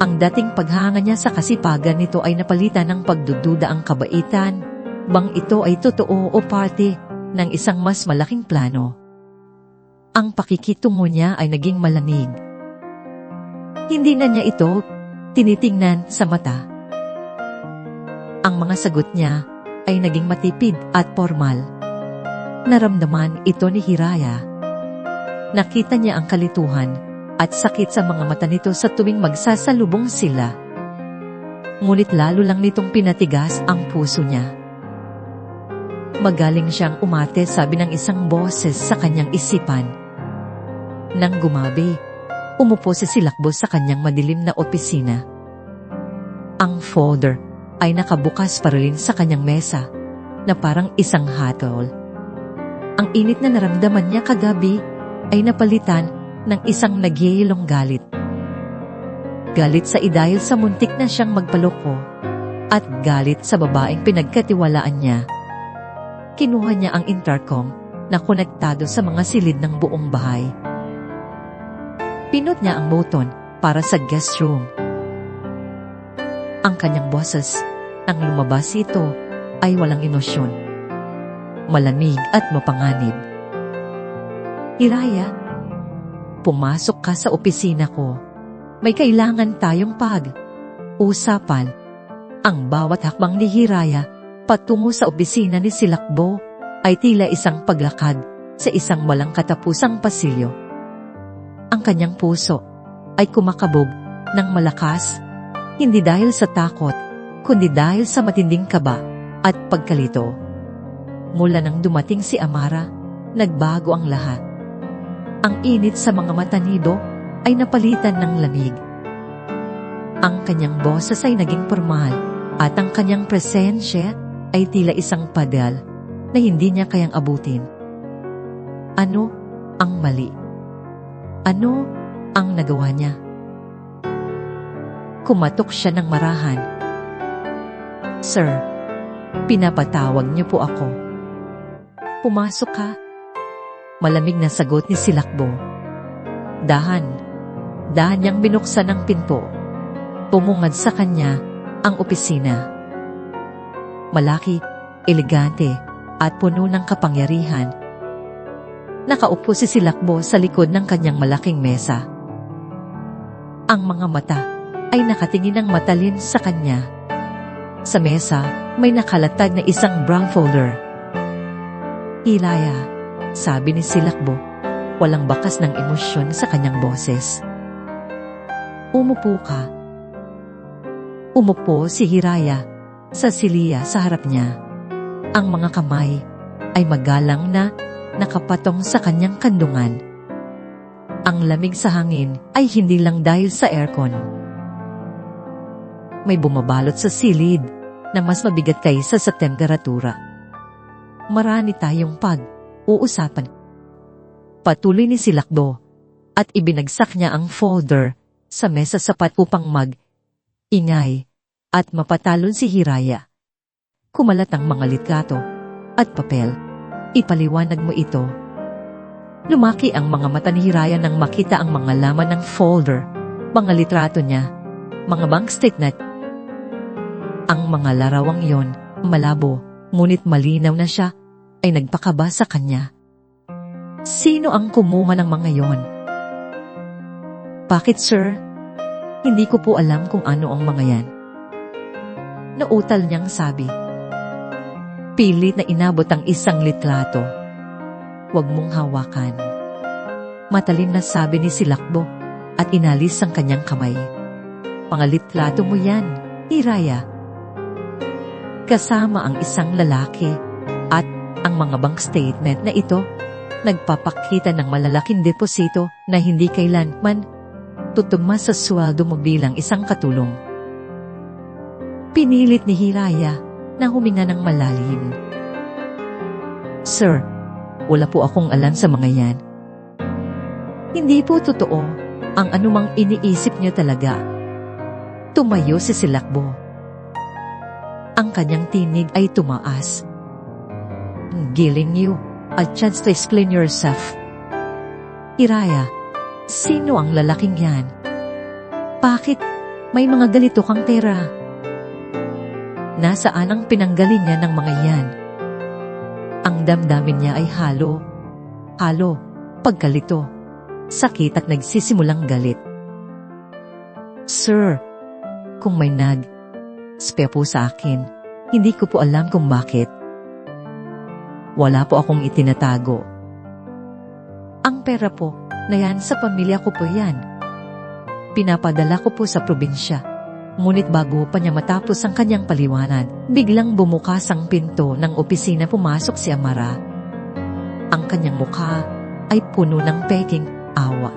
ang dating paghanga niya sa kasipagan nito ay napalitan ng pagdududa ang kabaitan. Bang ito ay totoo o parte ng isang mas malaking plano? Ang pakikitungo niya ay naging malamig. Hindi na niya ito tinitingnan sa mata. Ang mga sagot niya ay naging matipid at formal. Naramdaman ito ni Hiraya. Nakita niya ang kalituhan at sakit sa mga mata nito sa tuwing magsasalubong sila. Ngunit lalo lang nitong pinatigas ang puso niya. Magaling siyang umarte, sabi ng isang boses sa kanyang isipan. Nang gumabi, umupo si Silakbo sa kanyang madilim na opisina. Ang folder ay nakabukas pa rin sa kanyang mesa na parang isang hatol. Ang init na naramdaman niya kagabi ay napalitan ng isang nagyayelong galit. Galit sa dahil sa muntik na siyang magpaloko at galit sa babaeng pinagkatiwalaan niya. Kinuha niya ang intercom na konektado sa mga silid ng buong bahay. Pinot niya ang button para sa guest room. Ang kanyang boses, nang lumabas ito, ay walang emosyon. Malamig at mapanganib. Hiraya, pumasok ka sa opisina ko. May kailangan tayong pag-usapan. Ang bawat hakbang ni Hiraya patungo sa opisina ni Silakbo ay tila isang paglakad sa isang walang katapusang pasilyo. Ang kanyang puso ay kumakabog ng malakas, hindi dahil sa takot, kundi dahil sa matinding kaba at pagkalito. Mula nang dumating si Amara, nagbago ang lahat. Ang init sa mga mata nito ay napalitan ng lamig. Ang kanyang boses ay naging formal at ang kanyang presensya ay tila isang padal na hindi niya kayang abutin. Ano ang mali? Ano ang nagawa niya? Kumatok siya ng marahan. Sir, pinapatawag niyo po ako. Pumasok ka. Malamig na sagot ni Silakbo. Dahan niyang binuksan ang pinto. Pumungad sa kanya ang opisina. Malaki, elegante, at puno ng kapangyarihan. Nakaupo si Silakbo sa likod ng kanyang malaking mesa. Ang mga mata ay nakatingin ng matalin sa kanya. Sa mesa, may nakalatag na isang brown folder. "Hiraya," sabi ni Silakbo, walang bakas ng emosyon sa kanyang boses. "Umupo ka." Umupo si Hiraya sa silya sa harap niya. Ang mga kamay ay magalang na nakapatong sa kanyang kandungan. Ang lamig sa hangin ay hindi lang dahil sa aircon. May bumabalot sa silid na mas mabigat kaysa sa temperatura. Marami tayong pag-uusapan. Patuloy ni Silakbo at ibinagsak niya ang folder sa mesa sapat upang ingay at mapatalon si Hiraya. "Kumalat ang mga litrato at papel. Ipaliwanag mo ito." Lumaki ang mga mata ni Hiraya nang makita ang mga laman ng folder, mga litrato niya, mga bank statement. Ang mga larawang iyon, malabo, ngunit malinaw na siya, ay nagpakaba sa kanya. Sino ang kumuha ng mga iyon? "Bakit, sir? Hindi ko po alam kung ano ang mga yan." Nautal niyang sabi. Pilit na inabot ang isang litrato. "Huwag mong hawakan." Matalin na sabi ni Silakbo at inalis ang kanyang kamay. "Mga litrato mo yan, Hiraya. Kasama ang isang lalaki at ang mga bank statement na ito nagpapakita ng malalaking deposito na hindi kailanman tutugma sa sweldo mo bilang isang katulong." Pinilit ni Hiraya na huminga ng malalim. "Sir, wala po akong alam sa mga yan." "Hindi po totoo ang anumang iniisip niyo talaga." Tumayo si Silakbo. Ang kanyang tinig ay tumaas. "Giving you a chance to explain yourself." "Hiraya, sino ang lalaking yan? Bakit may mga galito kang pera? Nasaan ang pinanggaling niya ng mga yan?" Ang damdamin niya ay halo, pagkalito, sakit at nagsisimulang galit. "Sir, kung may spare po sa akin, hindi ko po alam kung bakit. Wala po akong itinatago. Ang pera po na yan sa pamilya ko po yan. Pinapadala ko po sa probinsya." Ngunit bago pa niya matapos ang kanyang paliwanag, biglang bumukas ang pinto ng opisina. Pumasok si Amara. Ang kanyang mukha ay puno ng peking awa.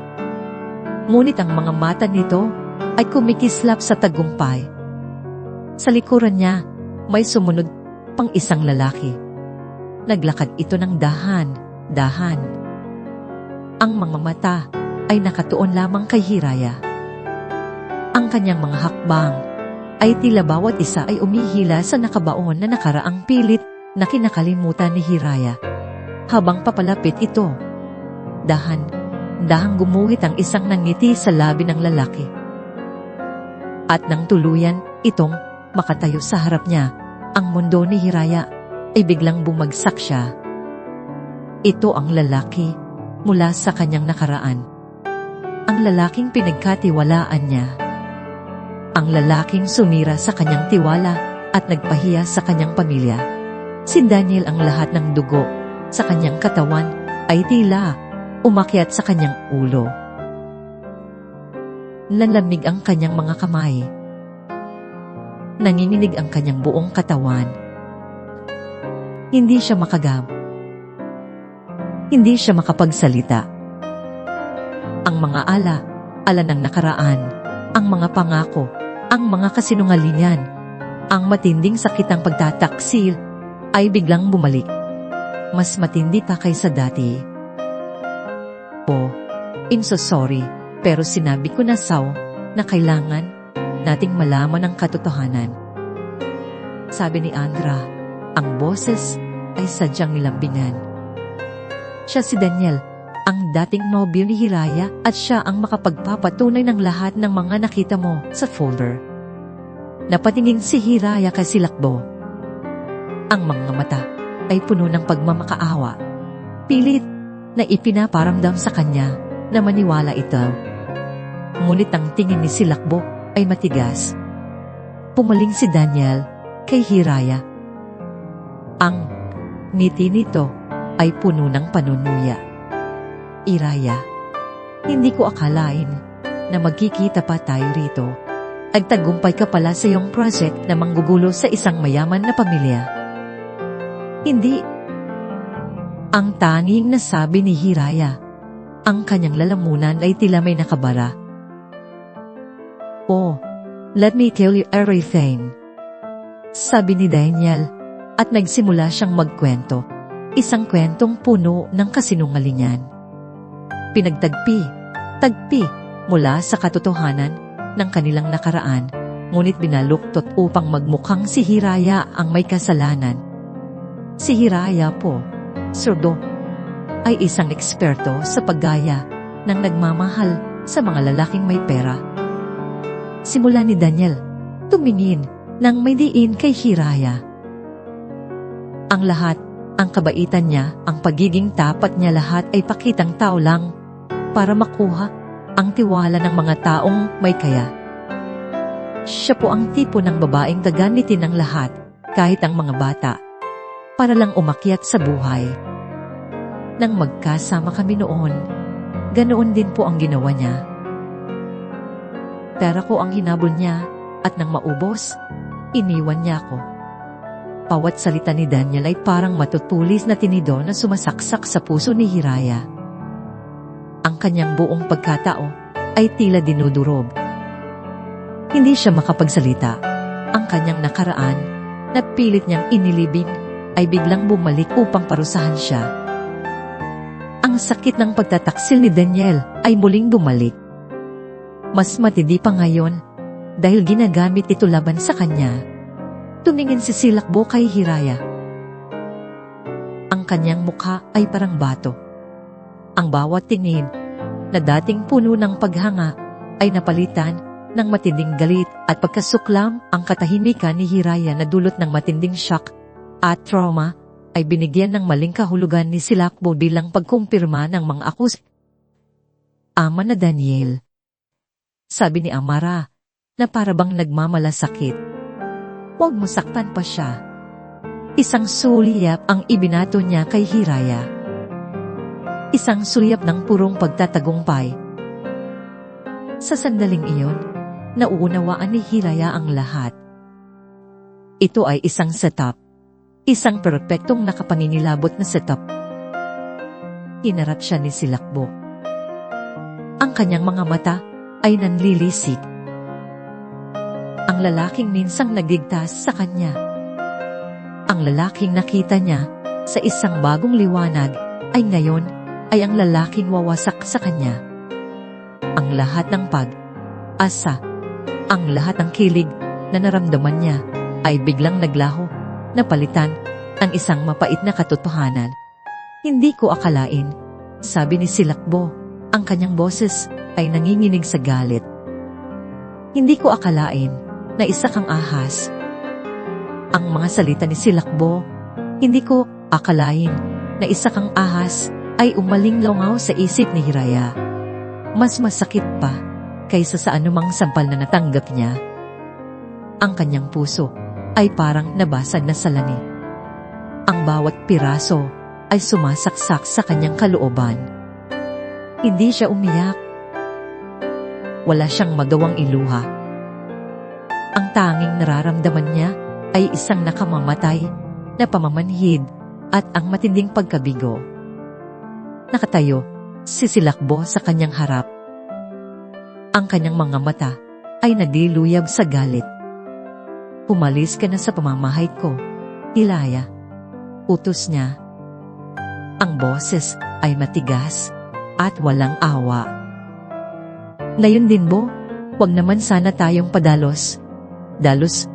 Ngunit ang mga mata nito ay kumikislap sa tagumpay. Sa likuran niya, may sumunod pang isang lalaki. Naglakad ito ng dahan. Ang mga mata ay nakatuon lamang kay Hiraya. Ang kanyang mga hakbang ay tila bawat isa ay umihila sa nakabaon na nakaraang pilit na kinakalimutan ni Hiraya. Habang papalapit ito, dahang gumuhit ang isang nangiti sa labi ng lalaki. At nang tuluyan itong makatayo sa harap niya, ang mundo ni Hiraya ay biglang bumagsak siya. Ito ang lalaki mula sa kanyang nakaraan. Ang lalaking pinagkatiwalaan niya. Ang lalaking sumira sa kanyang tiwala at nagpahiya sa kanyang pamilya. Si Daniel. Ang lahat ng dugo sa kanyang katawan ay tila umakyat sa kanyang ulo. Nalamig ang kanyang mga kamay. Nanginginig ang kanyang buong katawan. Hindi siya Hindi siya makapagsalita. Ang mga ala ng nakaraan, ang mga pangako, ang mga kasinungalingan, ang matinding sakit ng pagtataksil ay biglang bumalik. Mas matindi pa kaysa dati. I'm so sorry, pero sinabi ko na na kailangan nating malaman ang katotohanan. Sabi ni Andra, ang boses ay sadyang nilambingan. Siya si Daniel, ang dating nobyo ni Hiraya, at siya ang makapagpapatunay ng lahat ng mga nakita mo sa folder. Napatingin si Hiraya kay Silakbo. Ang mga mata ay puno ng pagmamakaawa. Pilit na ipinaparamdam sa kanya na maniwala ito. Ngunit ang tingin ni Silakbo ay matigas. Pumaling si Daniel kay Hiraya. Ang ngiti nito ay puno ng panunuya. Hiraya, hindi ko akalain na magkikita pa tayo rito. Agtagumpay ka pala sa iyong project na manggugulo sa isang mayaman na pamilya. Hindi. Ang tanging nasabi ni Hiraya. Ang kanyang lalamunan ay tila may nakabara. Oh, let me tell you everything. Sabi ni Daniel, at nagsimula siyang magkwento. Isang kwentong puno ng kasinungalingan. Tagpi mula sa katotohanan ng kanilang nakaraan, ngunit binaluktot upang magmukhang si Hiraya ang may kasalanan. Si Hiraya po, Surdo, ay isang eksperto sa paggaya ng nagmamahal sa mga lalaking may pera. Simula ni Daniel, tumingin ng may diin kay Hiraya. Ang lahat, ang kabaitan niya, ang pagiging tapat niya, lahat ay pakitang tao lang para makuha ang tiwala ng mga taong may kaya. Siya po ang tipo ng babaeng gagamitin ng lahat, kahit ang mga bata, para lang umakyat sa buhay. Nang magkasama kami noon, ganoon din po ang ginawa niya. Pera ko ang hinabol niya, at nang maubos, iniwan niya ako. Bawat salita ni Daniel ay parang matutulis na tinidor na sumasaksak sa puso ni Hiraya. Ang kanyang buong pagkatao ay tila dinudurob. Hindi siya makapagsalita. Ang kanyang nakaraan, na pilit niyang inilibing, ay biglang bumalik upang parusahan siya. Ang sakit ng pagtataksil ni Daniel ay muling bumalik. Mas matindi pa ngayon, dahil ginagamit ito laban sa kanya. Tumingin si Silakbo kay Hiraya. Ang kanyang mukha ay parang bato. Ang bawat tingin, na dating puno ng paghanga, ay napalitan ng matinding galit at pagkasuklam. Ang katahimikan ni Hiraya na dulot ng matinding shock at trauma, ay binigyan ng maling kahulugan ni Silakbo bilang pagkumpirma ng mga Ama na Daniel. Sabi ni Amara, na parabang nagmamalasakit. Huwag mo saktan pa siya. Isang suliyap ang ibinato niya kay Hiraya. Isang suliyap ng purong pagtatagumpay. Sa sandaling iyon, nauunawaan ni Hiraya ang lahat. Ito ay isang setup. Isang perpektong nakapanginilabot na setup. Hinarap siya ni Silakbo. Ang kanyang mga mata ay nanlilisik. Ang lalaking minsang nagligtas sa kanya. Ang lalaking nakita niya sa isang bagong liwanag ay ngayon ay ang lalaking wawasak sa kanya. Ang lahat ng pag-asa, ang lahat ng kilig na naramdaman niya ay biglang naglaho, napalitan ang isang mapait na katotohanan. Hindi ko akalain, sabi ni Silakbo, ang kanyang boses ay nanginginig sa galit. Hindi ko akalain na isa kang ahas. Ang mga salita ni Silakbo, hindi ko akalain na isa kang ahas ay umalinglongaw sa isip ni Hiraya. Mas masakit pa kaysa sa anumang sampal na natanggap niya. Ang kanyang puso ay parang nabasag na sa langit. Ang bawat piraso ay sumasaksak sa kanyang kalooban. Hindi siya umiyak. Wala siyang magawang iluha. Ang tanging nararamdaman niya ay isang nakamamatay na pamamanhid at ang matinding pagkabigo. Nakatayo si Silakbo sa kanyang harap. Ang kanyang mga mata ay nagdiluyab sa galit. Umalis ka na sa pamamahay ko, Hiraya. Utos niya. Ang boses ay matigas at walang awa. Ngayon din bo, wag naman sana tayong padalos. Dalos,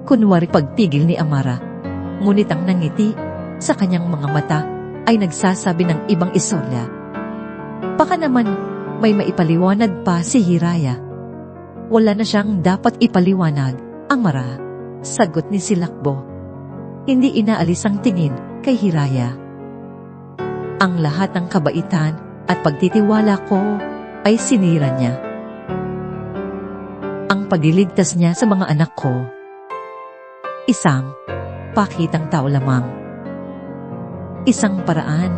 kunwari pagpigil ni Amara. Ngunit ang nangiti sa kanyang mga mata ay nagsasabi ng ibang istorya. Baka naman may maipaliwanag pa si Hiraya. Wala na siyang dapat ipaliwanag, Amara, sagot ni Silakbo. Hindi inaalis ang tingin kay Hiraya. Ang lahat ng kabaitan at pagtitiwala ko ay sinira niya. ang pagliligtas niya sa mga anak ko. Isang pakitang tao lamang. Isang paraan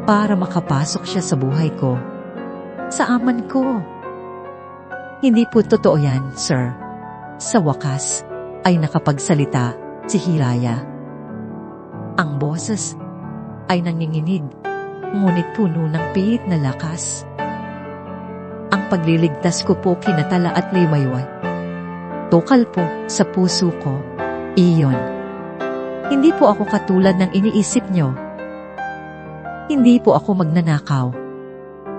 para makapasok siya sa buhay ko. Sa aman ko. Hindi po totoo yan, sir. Sa wakas ay nakapagsalita si Hiraya. Ang boses ay nanginginig, ngunit puno ng pilit na lakas. Ang pagliligtas ko po kinatala at liwayway. Tukal po sa puso ko, iyon. Hindi po ako katulad ng iniisip nyo. Hindi po ako magnanakaw.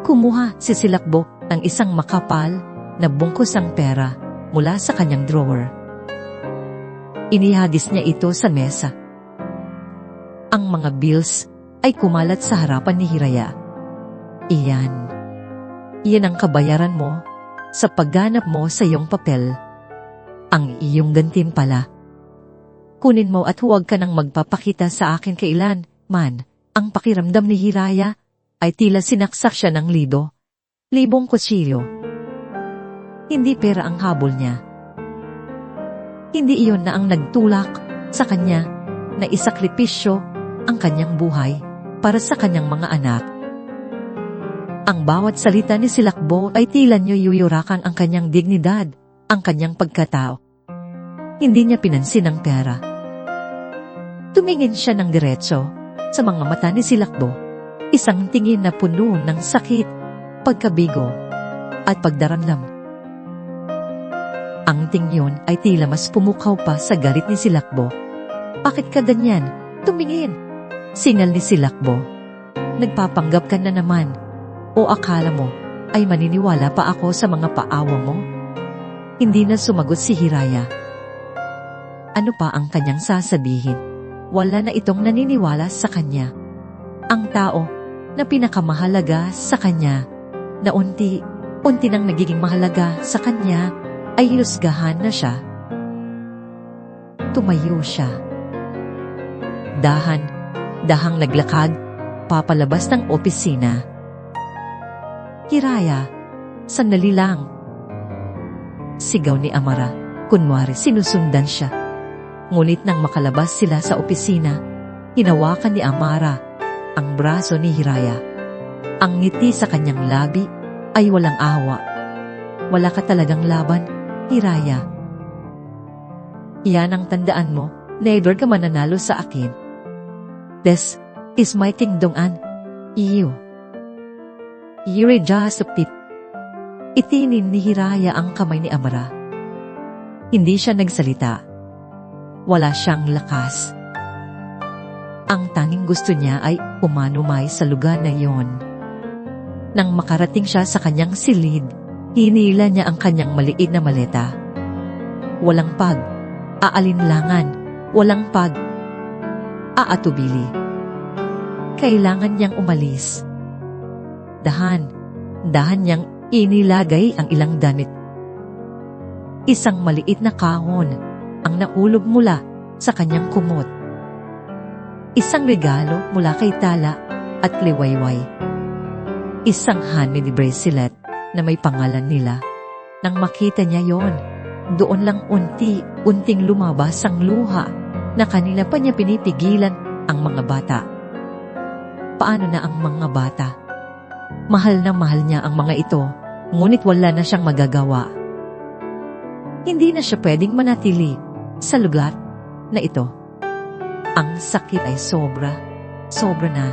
Kumuha si Silakbo ng isang makapal na bungkusang pera mula sa kanyang drawer. Inihagis niya ito sa mesa. Ang mga bills ay kumalat sa harapan ni Hiraya. Iyan. Iyan ang kabayaran mo sa pagganap mo sa iyong papel. Ang iyong gantimpala. Kunin mo at huwag ka nang magpapakita sa akin kailan man. Ang pakiramdam ni Hiraya ay tila sinaksak siya ng libong kutsilyo. Hindi pera ang habol niya. Hindi iyon na ang nagtulak sa kanya na isakripisyo ang kanyang buhay para sa kanyang mga anak. Ang bawat salita ni Silakbo ay tila niyuyurakan ang kanyang dignidad, ang kanyang pagkatao. Hindi niya pinansin ang pera. Tumingin siya ng diretso sa mga mata ni Silakbo, isang tingin na puno ng sakit, pagkabigo, at pagdaramdam. Ang tingin ay tila mas pumukaw pa sa galit ni Silakbo. Bakit ka ganyan? Tumingin! Singal ni Silakbo. Nagpapanggap ka na naman. O akala mo ay maniniwala pa ako sa mga paawa mo? Hindi na sumagot si Hiraya. Ano pa ang kanyang sasabihin? Wala na itong naniniwala sa kanya. Ang tao na pinakamahalaga sa kanya, na unti nang nagiging mahalaga sa kanya, ay hinusgahan na siya. Tumayo siya. Dahang naglakad, papalabas ng opisina. Hiraya, sandali lang. Sigaw ni Amara, kunwari sinusundan siya. Ngunit nang makalabas sila sa opisina, hinawakan ni Amara ang braso ni Hiraya. Ang ngiti sa kanyang labi ay walang awa. Wala ka talagang laban, Hiraya. Iyan ang tandaan mo, never ka mananalo sa akin. This is my kingdom and you. You're just a pit. Itinin ni Hiraya ang kamay ni Amara. Hindi siya nagsalita. Wala siyang lakas. Ang tanging gusto niya ay umanumay sa lugar na iyon. Nang makarating siya sa kanyang silid, hinila niya ang kanyang maliit na maleta. Walang aalinlangan, walang aatubili. Kailangan niyang umalis. Dahan niyang inilagay ang ilang damit. Isang maliit na kahon ang naulog mula sa kanyang kumot. Isang regalo mula kay Tala at Liwayway. Isang handmade bracelet na may pangalan nila. Nang makita niya yon, doon lang unting lumabas ang luha na kanila pa niya pinipigilan ang mga bata. Paano na ang mga bata? Mahal na mahal niya ang mga ito, ngunit wala na siyang magagawa. Hindi na siya pwedeng manatili sa lugar na ito. Ang sakit ay sobra na.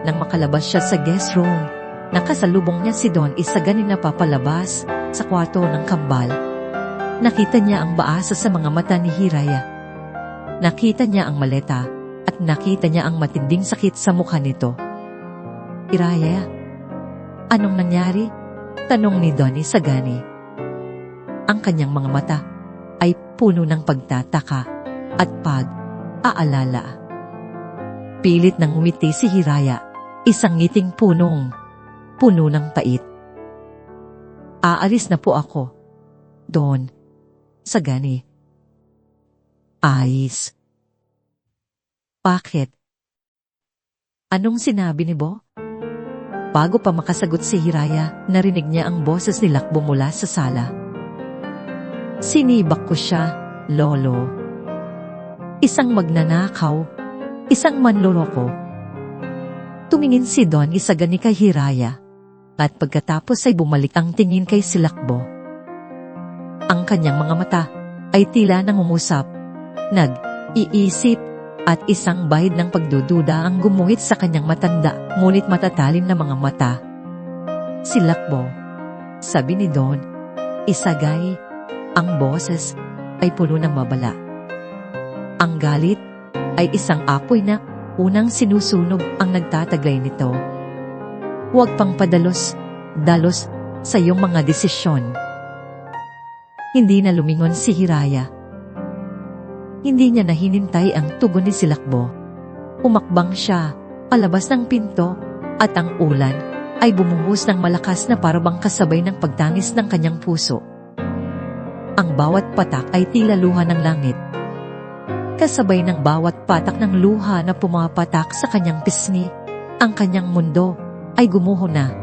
Nang makalabas siya sa guest room, nakasalubong niya si Don Isaganin na papalabas sa kwarto ng kambal. Nakita niya ang baasa sa mga mata ni Hiraya. Nakita niya ang maleta at nakita niya ang matinding sakit sa mukha nito. Hiraya, anong nangyari? Tanong ni Don Isagani. Ang kanyang mga mata ay puno ng pagtataka at pag-aalala. Pilit nang umiti si Hiraya, isang ngiting puno ng pait. Aalis na po ako, Don Isagani. Ayos. Bakit? Anong sinabi ni Bo? Bago pa makasagot si Hiraya, narinig niya ang boses ni Lakbo mula sa sala. Sinibak ko siya, Lolo. Isang magnanakaw, isang manloloko. Tumingin si Don Isagani kay Hiraya, at pagkatapos ay bumalik ang tingin kay Silakbo. Ang kanyang mga mata ay tila nangungusap, nag-iisip, at isang bahid ng pagdududa ang gumuhit sa kanyang matanda, ngunit matatalim na mga mata. Silakbo, sabi ni Don Isagay, ang boses ay puno ng babala. Ang galit ay isang apoy na unang sinusunog ang nagtataglay nito. Huwag pang dalos sa iyong mga desisyon. Hindi na lumingon si Hiraya. Hindi niya nahinintay ang tugon ni Silakbo. Umakbang siya, palabas ng pinto, at ang ulan ay bumuhos ng malakas na parabang kasabay ng pagtangis ng kanyang puso. Ang bawat patak ay tila luha ng langit. Kasabay ng bawat patak ng luha na pumapatak sa kanyang pisngi, ang kanyang mundo ay gumuho na.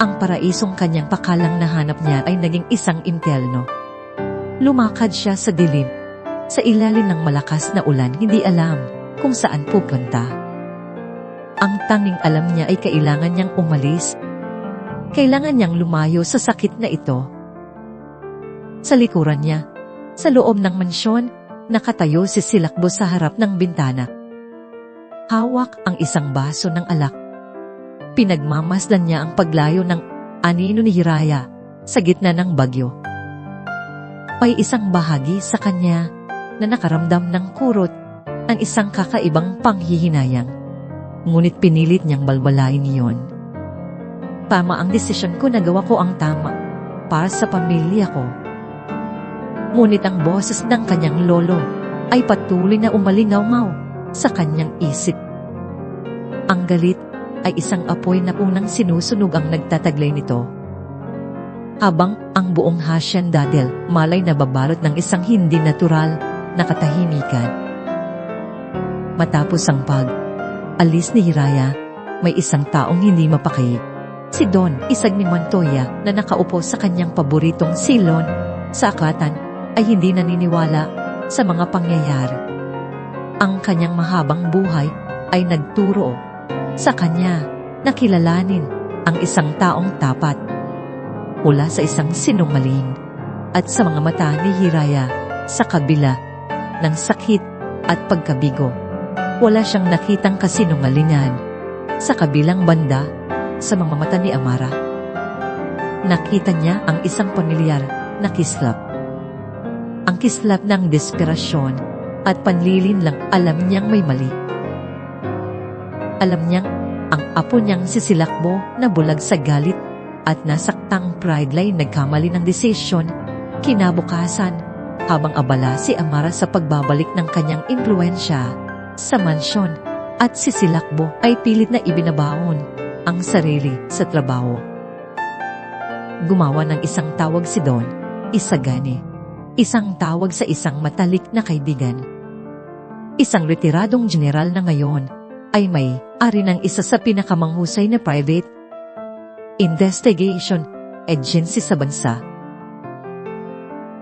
Ang paraisong kanyang pakalang nahanap niya ay naging isang impyerno. Lumakad siya sa dilim, sa ilalim ng malakas na ulan, hindi alam kung saan pupunta. Ang tanging alam niya ay kailangan niyang umalis. Kailangan niyang lumayo sa sakit na ito. Sa likuran niya, sa loob ng mansyon, nakatayo si Silakbo sa harap ng bintana. Hawak ang isang baso ng alak. Pinagmamasdan niya ang paglayo ng anino ni Hiraya sa gitna ng bagyo. May isang bahagi sa kanya na nakaramdam ng kurot, ang isang kakaibang panghihinayang. Ngunit pinilit niyang balbalain iyon. Tama ang desisyon ko, nagawa ko ang tama para sa pamilya ko. Ngunit ang boses ng kanyang lolo ay patuloy na umalingaw-ngaw sa kanyang isip. Ang galit ay isang apoy na unang sinusunog ang nagtataglay nito. Habang ang buong Haciendadel malay na babalot ng isang hindi natural na katahimikan. Matapos ang pag-alis ni Hiraya, may isang taong hindi mapakali. Si Don Isagni Montoya na nakaupo sa kanyang paboritong silon sa akatan ay hindi naniniwala sa mga pangyayari. Ang kanyang mahabang buhay ay nagturo sa kanya na kilalanin ang isang taong tapat mula sa isang sinungaling, at sa mga mata ni Hiraya sa kabila ng sakit at pagkabigo. Wala siyang nakitang kasinungalingan. Sa kabilang banda, sa mga mata ni Amara, nakita niya ang isang pamilyar na kislap. Ang kislap ng desperasyon at panlilin lang. Alam niyang may mali. Alam niyang ang apo niyang si Silakbo na bulag sa galit at nasaktang pride ay nagkamali ng desisyon. Kinabukasan, habang abala si Amara sa pagbabalik ng kanyang impluensya sa mansyon, at si Silakbo ay pilit na ibinabaon ang sarili sa trabaho. Gumawa ng isang tawag si Don Isagani. Isang tawag sa isang matalik na kaibigan. Isang retiradong general na ngayon ay may-ari ng isa sa pinakamanghusay na private investigation agency sa bansa.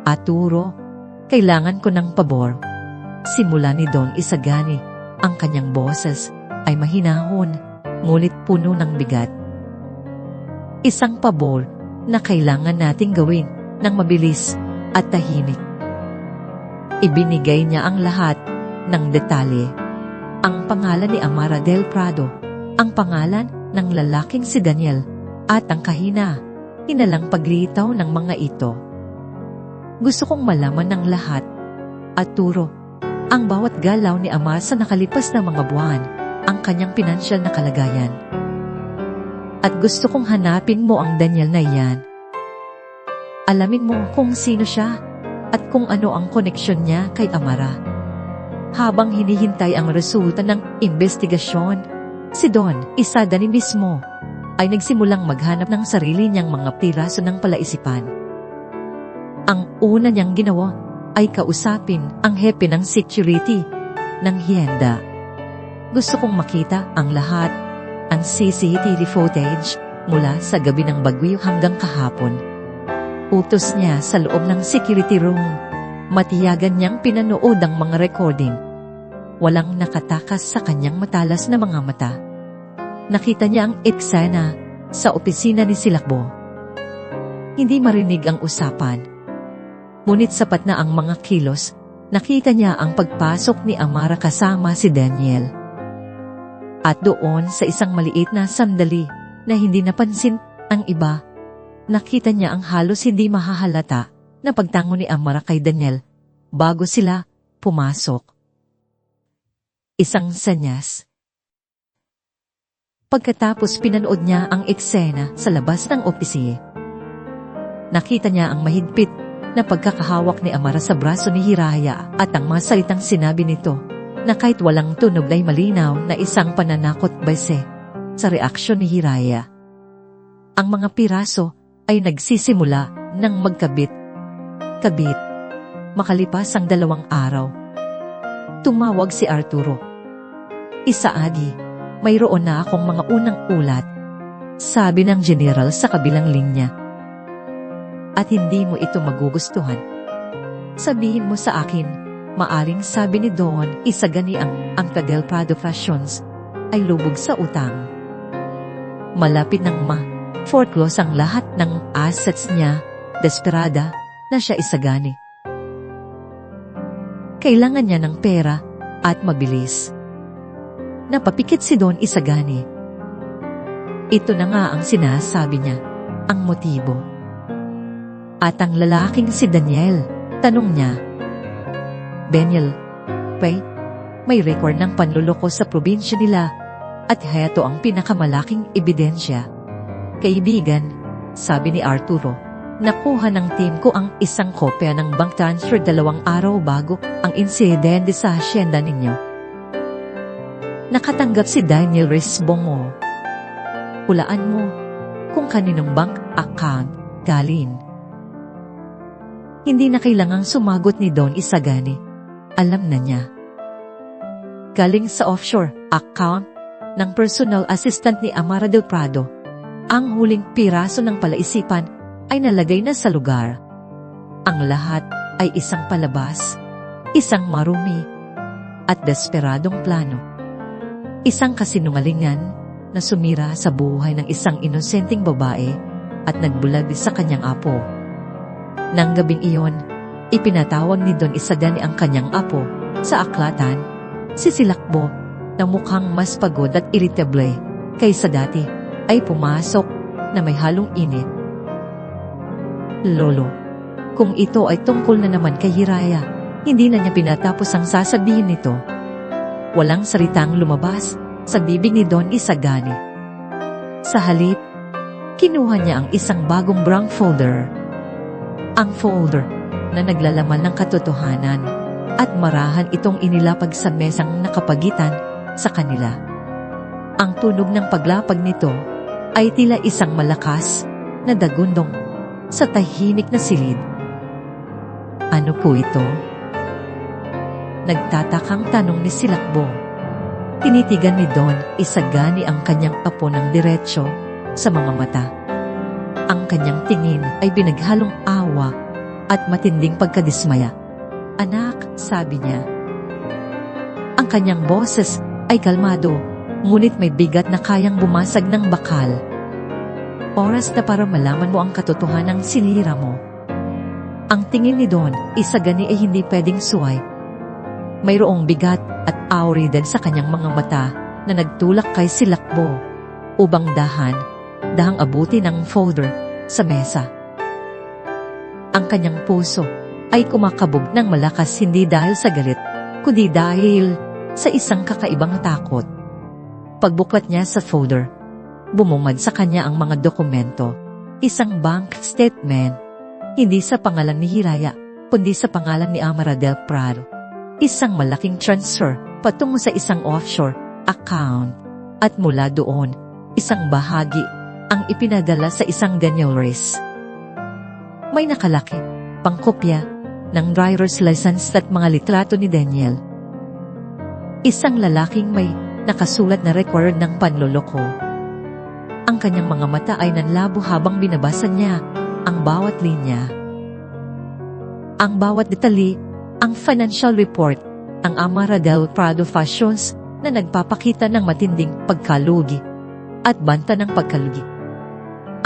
Arturo, kailangan ko ng pabor. Simula ni Don Isagani, ang kanyang boses ay mahinahon, ngunit puno ng bigat. Isang pabor na kailangan nating gawin ng mabilis at tahimik. Ibinigay niya ang lahat ng detalye. Ang pangalan ni Amara del Prado, ang pangalan ng lalaking si Daniel, at ang hinalang paglitaw ng mga ito. Gusto kong malaman ng lahat, Arturo, ang bawat galaw ni Ama sa nakalipas na mga buwan, ang kanyang pinansyal na kalagayan. At gusto kong hanapin mo ang Daniel na iyan. Alamin mo kung sino siya at kung ano ang koneksyon niya kay Amara. Habang hinihintay ang resulta ng investigasyon, si Don Isagani mismo ay nagsimulang maghanap ng sarili niyang mga piraso ng palaisipan. Ang una niyang ginawa ay kausapin ang hepe ng security ng Hacienda. Gusto kong makita ang lahat, ang CCTV footage mula sa gabi ng bagyo hanggang kahapon. Utos niya sa loob ng security room. Matiyagan niyang pinanood ang mga recording. Walang nakatakas sa kanyang matalas na mga mata. Nakita niya ang eksena sa opisina ni Silakbo. Hindi marinig ang usapan. Ngunit sapat na ang mga kilos. Nakita niya ang pagpasok ni Amara kasama si Daniel. At doon sa isang maliit na sandali na hindi napansin ang iba, nakita niya ang halos hindi mahahalata na pagtango ni Amara kay Daniel bago sila pumasok. Isang senyas. Pagkatapos pinanood niya ang eksena sa labas ng opisina. Nakita niya ang mahigpit na pagkakahawak ni Amara sa braso ni Hiraya at ang mga salitang sinabi nito na kahit walang tunog ay malinaw na isang pananakot base sa reaksyon ni Hiraya. Ang mga piraso ay nagsisimula ng magkabit-kabit. Makalipas ang 2 araw, tumawag si Arturo. Isaagi, mayroon na akong mga unang ulat, sabi ng general sa kabilang linya. At hindi mo ito magugustuhan. Sabihin mo sa akin, maaring sabi ni Don Isagani ang Del Prado Fashions ay lubog sa utang. Malapit ng foreclose ang lahat ng assets niya, desperada na siya Isagani. Kailangan niya ng pera at mabilis. Napapikit si Don Isagani. Ito na nga ang sinasabi niya, ang motibo. At ang lalaking si Daniel, tanong niya, Daniel, may record ng panluloko sa probinsya nila at heto ang pinakamalaking ebidensya. Kaibigan, sabi ni Arturo, nakuha ng team ko ang isang kopya ng bank transfer 2 araw bago ang insidente sa hacienda ninyo. Nakatanggap si Daniel Resbongo. Hulaan mo kung kaninong bank account galing. Hindi na kailangang sumagot ni Don Isagani. Alam na niya. Galing sa offshore account ng personal assistant ni Amara del Prado. Ang huling piraso ng palaisipan ay nalagay na sa lugar. Ang lahat ay isang palabas, isang marumi, at desperadong plano. Isang kasinungalingan na sumira sa buhay ng isang inosenteng babae at nagbulag sa kanyang apo. Nang gabing iyon, ipinatawag ni Don Isagani ang kanyang apo sa aklatan, si Silakbo, na mukhang mas pagod at irritable kaysa dati, ay pumasok na may halong init. Lolo, kung ito ay tungkol na naman kay Hiraya, hindi na niya pinatapos ang sasabihin nito. Walang salitang lumabas sa bibig ni Don Isagani. Sa halip, kinuha niya ang isang bagong brown folder. Ang folder na naglalaman ng katotohanan at marahan itong inilapag sa mesang nakapagitan sa kanila. Ang tunog ng paglapag nito ay tila isang malakas na dagundong sa tahimik na silid. Ano po ito? Nagtatakang tanong ni Silakbo. Tinitigan ni Don Isagani ang kanyang apo ng diretsyo sa mga mata. Ang kanyang tingin ay binaghalong awa at matinding pagkadismaya. Anak, sabi niya. Ang kanyang boses ay kalmado, ngunit may bigat na kayang bumasag ng bakal. Oras na para malaman mo ang katotohanang sinira mo. Ang tingin ni Don Isagani ay hindi pwedeng suway. Mayroong bigat at awridad sa kanyang mga mata na nagtulak kay Silakbo upang dahang abuti ng folder sa mesa. Ang kanyang puso ay kumakabog ng malakas hindi dahil sa galit, kundi dahil sa isang kakaibang takot. Pagbukat niya sa folder, bumungad sa kanya ang mga dokumento, isang bank statement, hindi sa pangalan ni Hiraya, kundi sa pangalan ni Amara del Prado. Isang malaking transfer patungo sa isang offshore account, at mula doon, isang bahagi ang ipinadala sa isang Daniel's. May nakalaki, pangkopya, ng driver's license at mga litrato ni Daniel. Isang lalaking may nakasulat na record ng panloloko. Ang kanyang mga mata ay nanlabo habang binabasa niya ang ang bawat linya, ang bawat detalye, ang financial report, ang Amara del Prado Fashions na nagpapakita ng matinding pagkalugi at banta ng pagkalugi.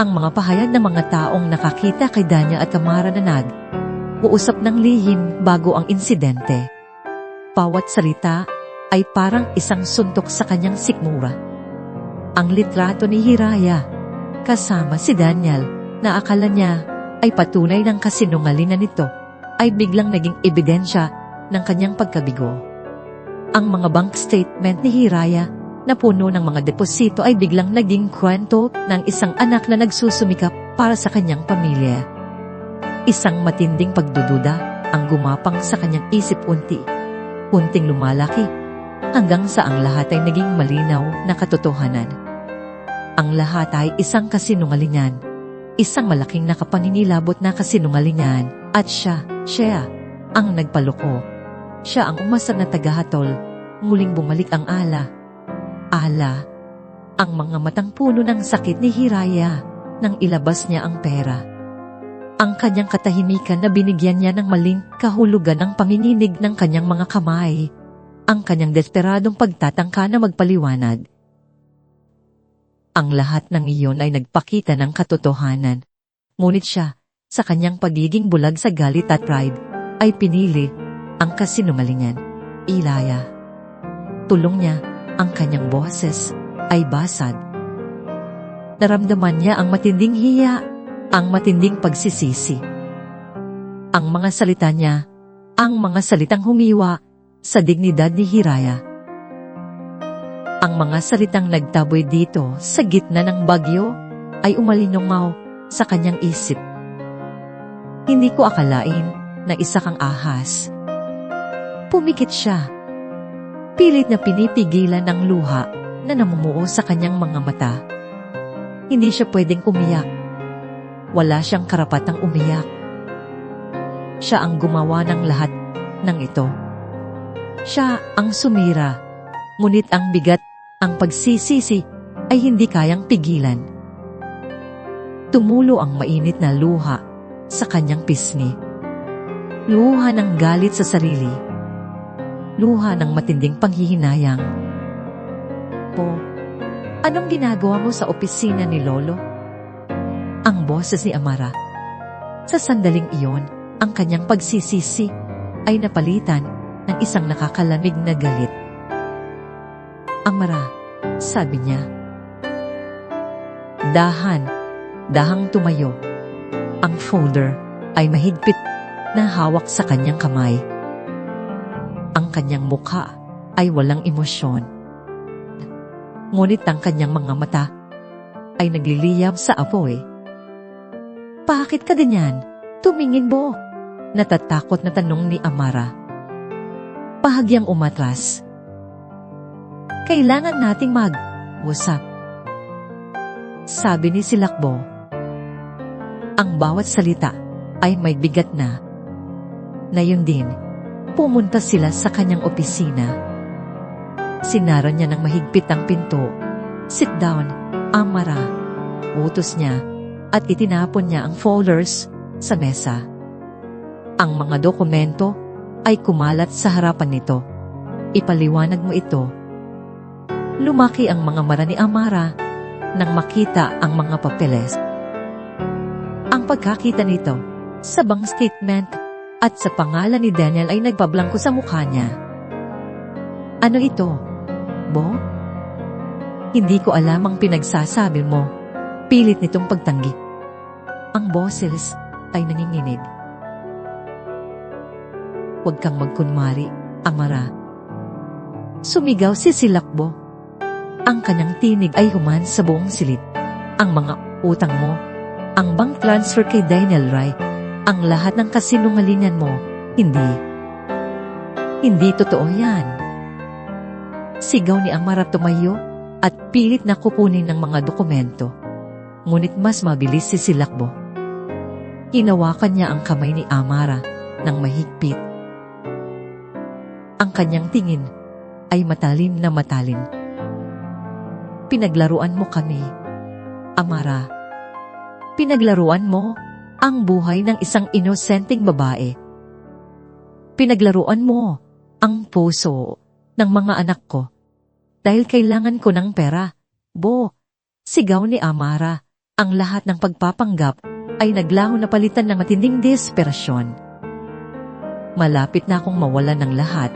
Ang mga pahayag ng mga taong nakakita kay Daniel at Amara na nag-uusap ng lihim bago ang insidente. Bawat salita ay parang isang suntok sa kanyang sikmura. Ang litrato ni Hiraya kasama si Daniel na akala niya ay patunay ng kasinungalingan nito ay biglang naging ebidensya ng kanyang pagkabigo. Ang mga bank statement ni Hiraya na puno ng mga deposito ay biglang naging kwento ng isang anak na nagsusumikap para sa kanyang pamilya. Isang matinding pagdududa ang gumapang sa kanyang isip unti-unting lumalaki hanggang sa ang lahat ay naging malinaw na katotohanan. Ang lahat ay isang kasinungalingan, isang malaking nakapaninilabot na kasinungalingan at siya ang nagpaloko. Siya ang umasar na tagahatol, muling bumalik ang ala, ang mga matang puno ng sakit ni Hiraya nang ilabas niya ang pera. Ang kanyang katahimikan na binigyan niya ng maling kahulugan ng panginginig ng kanyang mga kamay, ang kanyang desperadong pagtatangka na magpaliwanag. Ang lahat ng iyon ay nagpakita ng katotohanan. Ngunit siya, sa kanyang pagiging bulag sa galit at pride, ay pinili ang kasinungalingan. Ilaya. Tulong niya, ang kanyang boses ay basag. Naramdaman niya ang matinding hiya, ang matinding pagsisisi. Ang mga salita niya, ang mga salitang humiwa sa dignidad ni Hiraya. Ang mga salitang nagtaboy dito sa gitna ng bagyo ay umalinongaw sa kanyang isip. Hindi ko akalain na isa kang ahas. Pumikit siya. Pilit na pinipigilan ng luha na namumuo sa kanyang mga mata. Hindi siya pwedeng umiyak. Wala siyang karapatang umiyak. Siya ang gumawa ng lahat ng ito. Siya ang sumira, ngunit ang bigat, ang pagsisisi ay hindi kayang pigilan. Tumulo ang mainit na luha sa kanyang pisngi. Luha ng galit sa sarili. Luha ng matinding panghihinayang. Po, anong ginagawa mo sa opisina ni Lolo? Ang boses ni Amara. Sa sandaling iyon, ang kanyang pagsisisi ay napalitan ng isang nakakalamig na galit. Amara, sabi niya. Dahang tumayo. Ang folder ay mahigpit na hawak sa kanyang kamay. Ang kanyang mukha ay walang emosyon. Ngunit ang kanyang mga mata ay nagliliyab sa apoy. Bakit ka ganyan? Tumingin mo. Natatakot na tanong ni Amara. Bahagyang umatras. Kailangan nating mag-usap. Sabi ni Silakbo. Ang bawat salita ay may bigat na. Na yun din, pumunta sila sa kanyang opisina. Sinara niya ng mahigpit ang pinto. Sit down, Amara. Utos niya at itinapon niya ang folders sa mesa. Ang mga dokumento ay kumalat sa harapan nito. Ipaliwanag mo ito. Lumaki ang mga mata ni Amara nang makita ang mga papeles. Ang pagkakita nito sa bank statement at sa pangalan ni Daniel ay nagpablangko sa mukha niya. Ano ito, Bo? Hindi ko alam ang pinagsasabi mo. Pilit nitong pagtanggi. Ang boses ay nanginginig. Huwag kang magkunwari, Amara. Sumigaw si Silakbo. Ang kanyang tinig ay human sa buong silid. Ang mga utang mo, ang bank transfer kay Daniel Rai, ang lahat ng kasinungalingan mo, hindi totoo yan. Sigaw ni Amara tumayo at pilit na kukunin ng mga dokumento. Ngunit mas mabilis si Silakbo. Hinawakan niya ang kamay ni Amara ng mahigpit. Ang kanyang tingin ay matalim na matalim. Pinaglaruan mo kami, Amara. Pinaglaruan mo ang buhay ng isang inosenteng babae. Pinaglaruan mo ang puso ng mga anak ko dahil kailangan ko ng pera. Bo, sigaw ni Amara. Ang lahat ng pagpapanggap ay naglaho na palitan ng matinding desperasyon. Malapit na akong mawala ng lahat.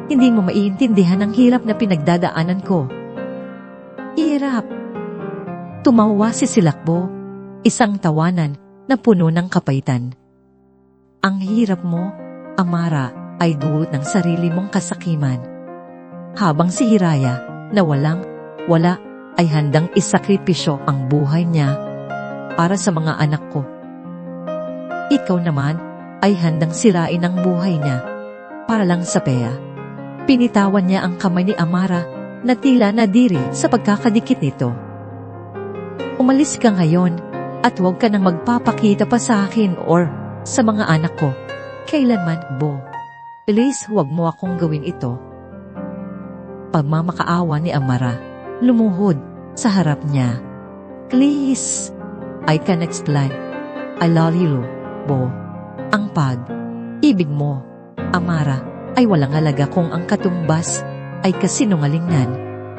Hindi mo maiintindihan ang hirap na pinagdadaanan ko. Hirap. Tumawa si Silakbo, isang tawanan na puno ng kapaitan. Ang hirap mo, Amara, ay dulot ng sarili mong kasakiman. Habang si Hiraya, na wala, ay handang isakripisyo ang buhay niya para sa mga anak ko. Ikaw naman ay handang sirain ang buhay niya para lang sa Pea. Pinitawan niya ang kamay ni Amara na tila nadiri sa pagkakadikit nito. Umalis ka ngayon at huwag ka nang magpapakita pa sa akin or sa mga anak ko. Kailanman, Bo. Please, huwag mo akong gawin ito. Pagmamakaawa ni Amara, lumuhod sa harap niya. Please, I can explain. I love you, Bo. Ang pag-ibig mo, Amara, ay walang halaga kung ang katumbas ay kasinungalingan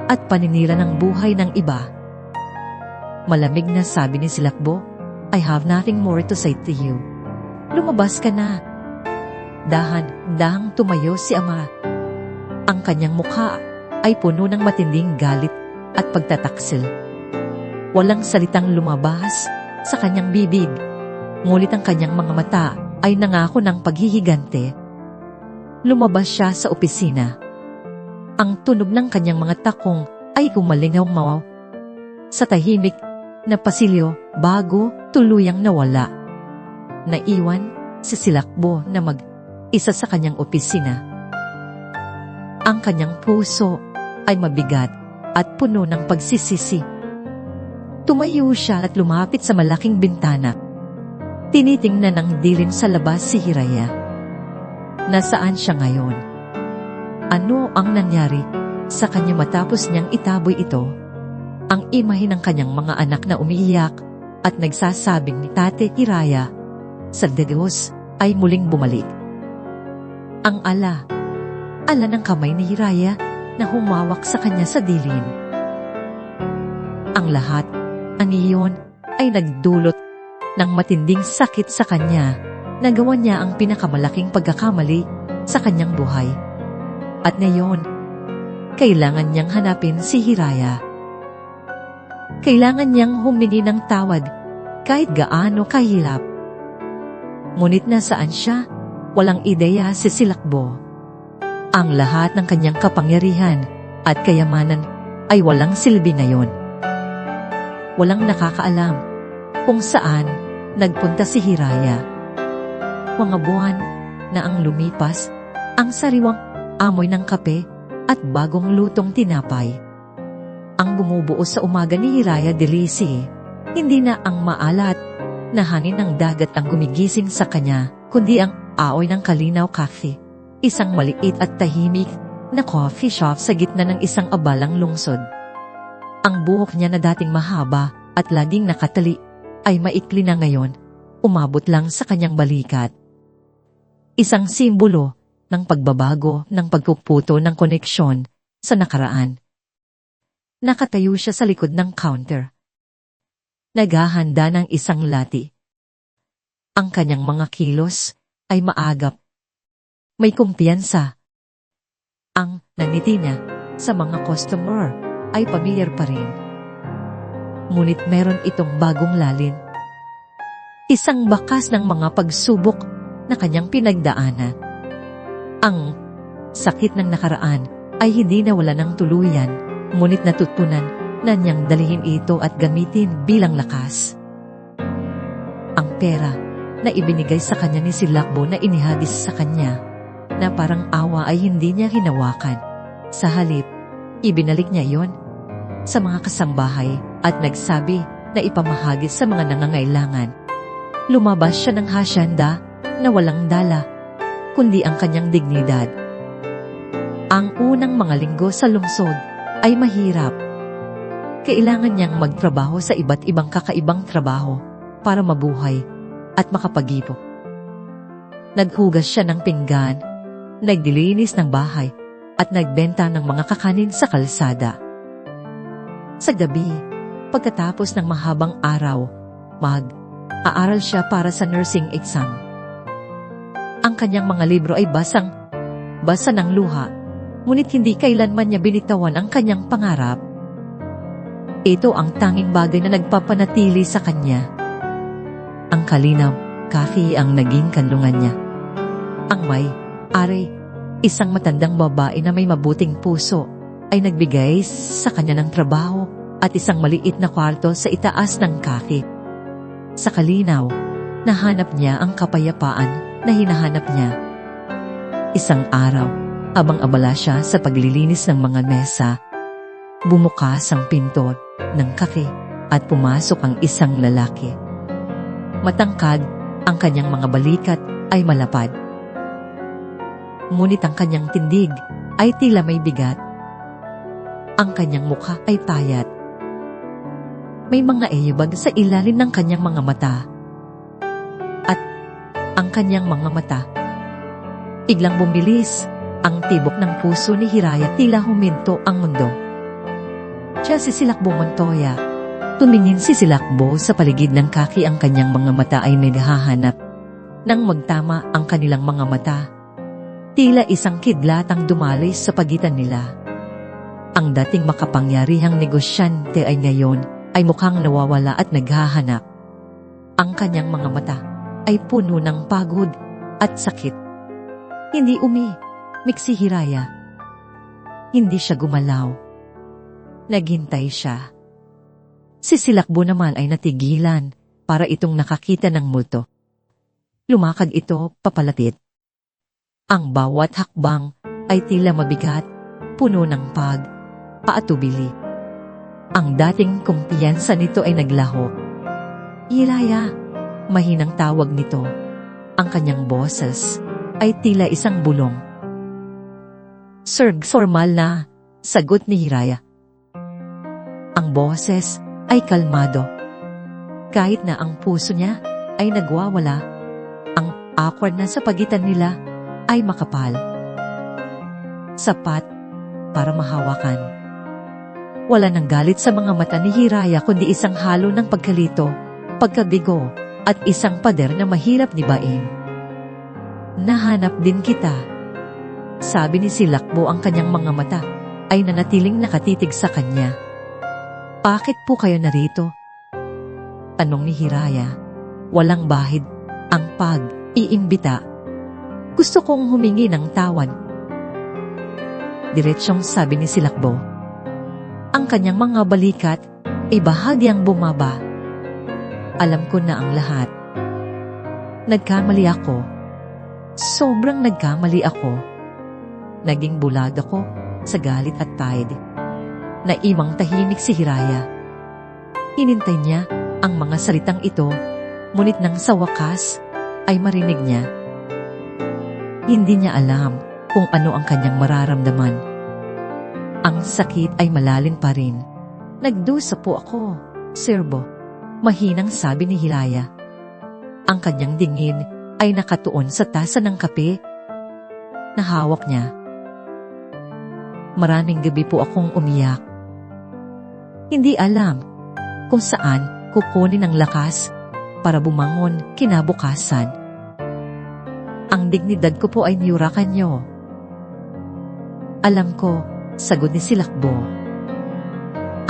at paninira ng buhay ng iba. Malamig na sabi ni Silakbo, I have nothing more to say to you. Lumabas ka na. Dahan-dahang tumayo si Amara. Ang kanyang mukha ay puno ng matinding galit at pagtataksil. Walang salitang lumabas sa kanyang bibig, ngulit ang kanyang mga mata ay nangako ng paghihigante. Lumabas siya sa opisina. Ang tunog ng kanyang mga takong ay gumalingaw sa tahimik na pasilyo bago tuluyang nawala. Naiwan si Silakbo na mag-isa sa kanyang opisina. Ang kanyang puso ay mabigat at puno ng pagsisisi. Tumayo siya at lumapit sa malaking bintana. Tinitingnan ng dilim sa labas si Hiraya. Nasaan siya ngayon? Ano ang nangyari sa kanya matapos niyang itaboy ito? Ang imahe ng kanyang mga anak na umiiyak at nagsasabing ni Tate Hiraya sa Diyos ay muling bumalik. Ang ala ng kamay ni Hiraya na humawak sa kanya sa dilin. Ang lahat, ang iyon, ay nagdulot ng matinding sakit sa kanya. Nagawa niya ang pinakamalaking pagkakamali sa kanyang buhay. At ngayon, kailangan niyang hanapin si Hiraya. Kailangan niyang humingi ng tawad kahit gaano kahirap. Ngunit nasaan siya? Walang ideya si Silakbo. Ang lahat ng kanyang kapangyarihan at kayamanan ay walang silbi ngayon. Walang nakakaalam kung saan nagpunta si Hiraya. Mga buwan na ang lumipas, ang sariwang amoy ng kape at bagong lutong tinapay. Ang bumubuo sa umaga ni Hiraya Delisi, hindi na ang maalat na hangin ng dagat ang gumigising sa kanya, kundi ang aoy ng Kalinaw Cafe. Isang maliit at tahimik na coffee shop sa gitna ng isang abalang lungsod. Ang buhok niya na dating mahaba at laging nakatali ay maikli na ngayon, umabot lang sa kanyang balikat. Isang simbolo ng pagbabago ng pagpuputo ng koneksyon sa nakaraan. Nakatayo siya sa likod ng counter. Naghahanda ng isang lati. Ang kanyang mga kilos ay maagap. May kumpiyansa. Ang naniti niya sa mga customer ay pamilyar pa rin. Ngunit meron itong bagong lalin. Isang bakas ng mga pagsubok na kanyang pinagdaanan. Ang sakit ng nakaraan ay hindi nawala ng tuluyan, ngunit natutunan na niyang dalihin ito at gamitin bilang lakas. Ang pera na ibinigay sa kanya ni Silakbo na inihagis sa kanya, na parang awa ay hindi niya hinawakan. Sa halip, ibinalik niya yon sa mga kasambahay at nagsabi na ipamahagi sa mga nangangailangan. Lumabas siya ng hasyenda na walang dala, kundi ang kanyang dignidad. Ang unang mga linggo sa lungsod ay mahirap. Kailangan niyang magtrabaho sa iba't ibang kakaibang trabaho para mabuhay at makapag-ipon. Naghugas siya ng pinggan, nagdilinis ng bahay, at nagbenta ng mga kakanin sa kalsada. Sa gabi, pagkatapos ng mahabang araw, mag-aaral siya para sa nursing exam. Ang kanyang mga libro ay basa ng luha, ngunit hindi kailanman niya binitawan ang kanyang pangarap. Ito ang tanging bagay na nagpapanatili sa kanya. Ang kalinaw, kafi ang naging kanlungan niya. Ang may-ari, isang matandang babae na may mabuting puso, ay nagbigay sa kanya ng trabaho at isang maliit na kwarto sa itaas ng kafi. Sa kalinaw, nahanap niya ang kapayapaan na hinahanap niya. Isang araw, habang abala siya sa paglilinis ng mga mesa, bumukas ang pinto ng kafe at pumasok ang isang lalaki. Matangkad, ang kanyang mga balikat ay malapad. Ngunit ang kanyang tindig ay tila may bigat. Ang kanyang mukha ay payat. May mga eyebag sa ilalim ng kanyang mga mata. At ang kanyang mga mata, biglang bumilis. Ang tibok ng puso ni Hiraya, tila huminto ang mundo. Siya si Silakbo Montoya. Tumingin si Silakbo sa paligid ng kaki, ang kanyang mga mata ay may nahahanap. Nang magtama ang kanilang mga mata, tila isang kidlat ang dumalis sa pagitan nila. Ang dating makapangyarihang negosyante ay ngayon ay mukhang nawawala at naghahanap. Ang kanyang mga mata ay puno ng pagod at sakit. Hindi si Hiraya. Hindi siya gumalaw. Naghintay siya. Si Silakbo naman ay natigilan para itong nakakita ng multo. Lumakad ito papalapit. Ang bawat hakbang ay tila mabigat, puno ng paatubili. Ang dating kumpiyansa nito ay naglaho. Hiraya, mahinang tawag nito. Ang kanyang boses ay tila isang bulong. Sir, formal na, sagot ni Hiraya. Ang boses ay kalmado. Kahit na ang puso niya ay nagwawala, ang awkward na sa pagitan nila ay makapal. Sapat para mahawakan. Wala nang galit sa mga mata ni Hiraya, kundi isang halo ng pagkalito, pagkabigo, at isang pader na mahirap nibain. Nahanap din kita. Sabi ni Silakbo, ang kanyang mga mata ay nanatiling nakatitig sa kanya. Bakit po kayo narito? Tanong ni Hiraya. Walang bahid ang pag-iimbita. Gusto kong humingi ng tawad. Diretsyong sabi ni Silakbo. Ang kanyang mga balikat ay bahagyang bumaba. Alam ko na ang lahat. Nagkamali ako. Sobrang nagkamali ako. Naging bulag ako sa galit at pride. Naimang tahimik si Hiraya. Hinintay niya ang mga salitang ito, ngunit nang sa wakas ay marinig niya. Hindi niya alam kung ano ang kanyang mararamdaman. Ang sakit ay malalim pa rin. Nagdusa po ako, Sirbo. Mahinang sabi ni Hiraya. Ang kanyang dingin ay nakatuon sa tasa ng kape na hawak niya. Maraming gabi po akong umiyak. Hindi alam kung saan kukunin ang lakas para bumangon kinabukasan. Ang dignidad ko po ay niyurakan niyo. Alam ko, sagot ni Silakbo.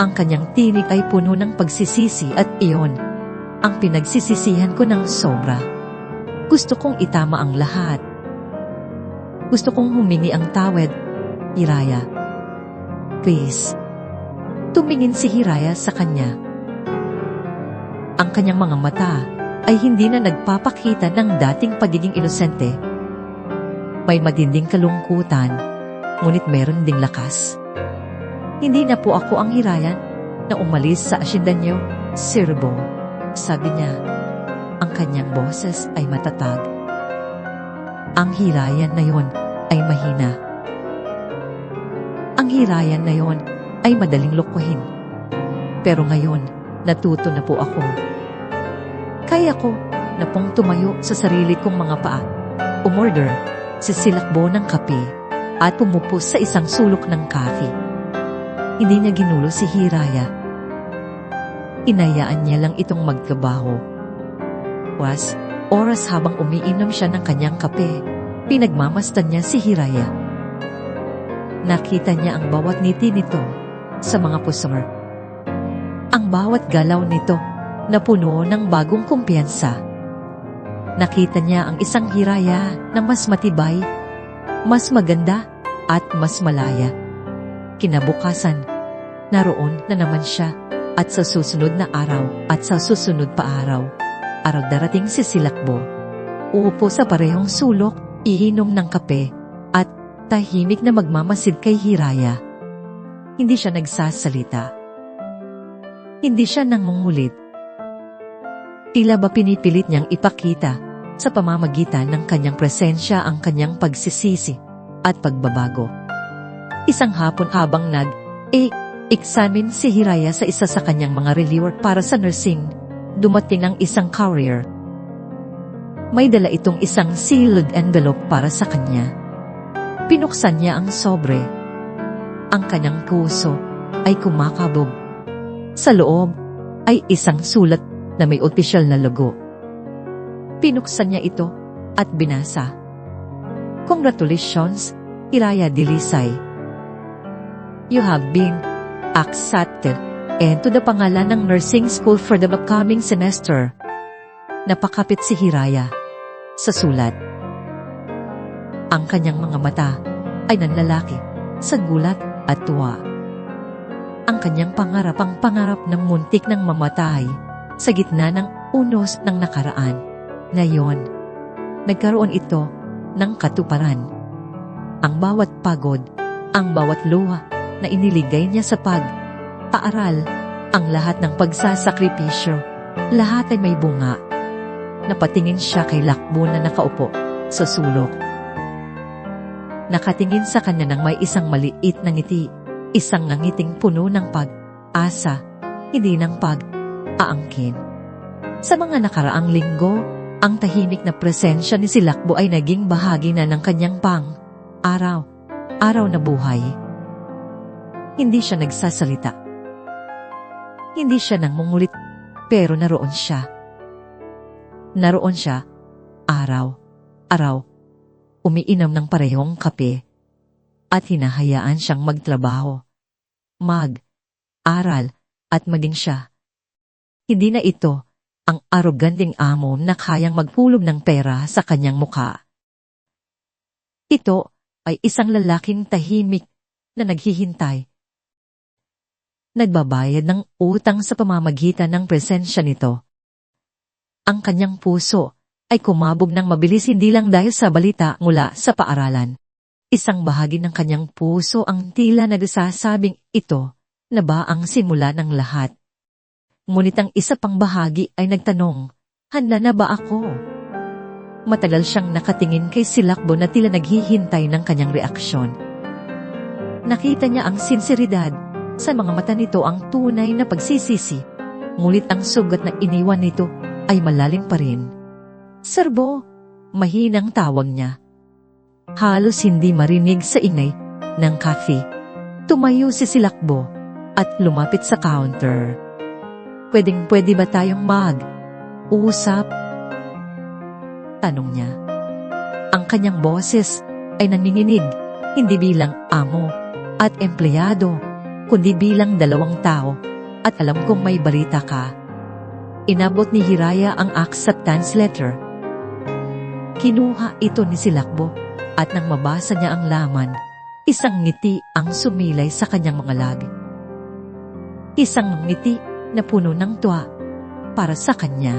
Ang kanyang tinig ay puno ng pagsisisi at iyon ang pinagsisisihan ko ng sobra. Gusto kong itama ang lahat. Gusto kong humingi ang tawad, Hiraya. Please. Tumingin si Hiraya sa kanya. Ang kanyang mga mata ay hindi na nagpapakita ng dating pagiging inosente. May matinding kalungkutan, ngunit meron ding lakas. Hindi na po ako ang Hiraya na umalis sa asyenda niyo, Sirbo, sabi niya. Ang kanyang boses ay matatag. Ang Hiraya na yon ay mahina. Ang Hiraya na yon ay madaling lokohin. Pero ngayon, natuto na po ako. Kaya ko na pong tumayo sa sarili kong mga paa. Umorder, sisilakbo ng kape, at pumupos sa isang sulok ng coffee. Hindi niya ginulo si Hiraya. Inayaan niya lang itong magtrabaho. Oras habang umiinom siya ng kanyang kape, pinagmamasdan niya si Hiraya. Nakita niya ang bawat ngiti nito sa mga pusor. Ang bawat galaw nito na puno ng bagong kumpiyansa. Nakita niya ang isang Hiraya na mas matibay, mas maganda at mas malaya. Kinabukasan, naroon na naman siya at sa susunod na araw at sa susunod pa araw darating si Silakbo. Uupo sa parehong sulok, iinom ng kape, at tahimik na magmamasid kay Hiraya. Hindi siya nagsasalita. Hindi siya nangungulit. Tila ba pinipilit niyang ipakita sa pamamagitan ng kanyang presensya ang kanyang pagsisisi at pagbabago. Isang hapon habang examine si Hiraya sa isa sa kanyang mga reliever para sa nursing, dumating ang isang courier. May dala itong isang sealed envelope para sa kanya. Pinuksan niya ang sobre. Ang kanyang puso ay kumakabog. Sa loob ay isang sulat na may opisyal na logo. Pinuksan niya ito at binasa. Congratulations, Hiraya Dilisay. You have been accepted into the pangalan ng nursing school for the upcoming semester. Napakapit si Hiraya sa sulat. Ang kanyang mga mata ay nanlalaki sa gulat at tuwa. Ang kanyang pangarap ang pangarap ng muntik ng mamatay sa gitna ng unos ng nakaraan. Ngayon, nagkaroon ito ng katuparan. Ang bawat pagod, ang bawat luha na iniligay niya sa pag-aaral, ang lahat ng pagsasakripisyo, lahat ay may bunga. Napatingin siya kay Lakbo na nakaupo sa sulok. Nakatingin sa kanya ng may isang maliit na ngiti, isang ngiting puno ng pag-asa, hindi ng pag-aangkin. Sa mga nakaraang linggo, ang tahimik na presensya ni Silakbo ay naging bahagi na ng kanyang araw na buhay. Hindi siya nagsasalita. Hindi siya nangungulit, pero naroon siya. Naroon siya, araw, umiinom ng parehong kape, at hinahayaan siyang magtrabaho, mag-aral, at maging siya. Hindi na ito ang aroganting amo na kayang magpulog ng pera sa kanyang mukha. Ito ay isang lalaking tahimik na naghihintay. Nagbabayad ng utang sa pamamagitan ng presensya nito. Ang kanyang puso ay kumabog ng mabilis hindi lang dahil sa balita mula sa paaralan. Isang bahagi ng kanyang puso ang tila nagsasabing ito na ba ang simula ng lahat. Ngunit ang isa pang bahagi ay nagtanong, handa na ba ako? Matagal siyang nakatingin kay Silakbo na tila naghihintay ng kanyang reaksyon. Nakita niya ang sinseridad. Sa mga mata nito ang tunay na pagsisisi, ngunit ang sugat na iniwan nito ay malalim pa rin. Serbo, mahinang tawag niya. Halos hindi marinig sa ingay ng cafe. Tumayo si Silakbo at lumapit sa counter. Pwede ba tayong mag-usap? Tanong niya. Ang kanyang boses ay nanginginig, hindi bilang amo at empleyado, kundi bilang dalawang tao, at alam kong may balita ka. Inabot ni Hiraya ang acceptance letter. Kinuha ito ni Silakbo, at nang mabasa niya ang laman, isang ngiti ang sumilay sa kanyang mga labi. Isang ngiti na puno ng tuwa para sa kanya.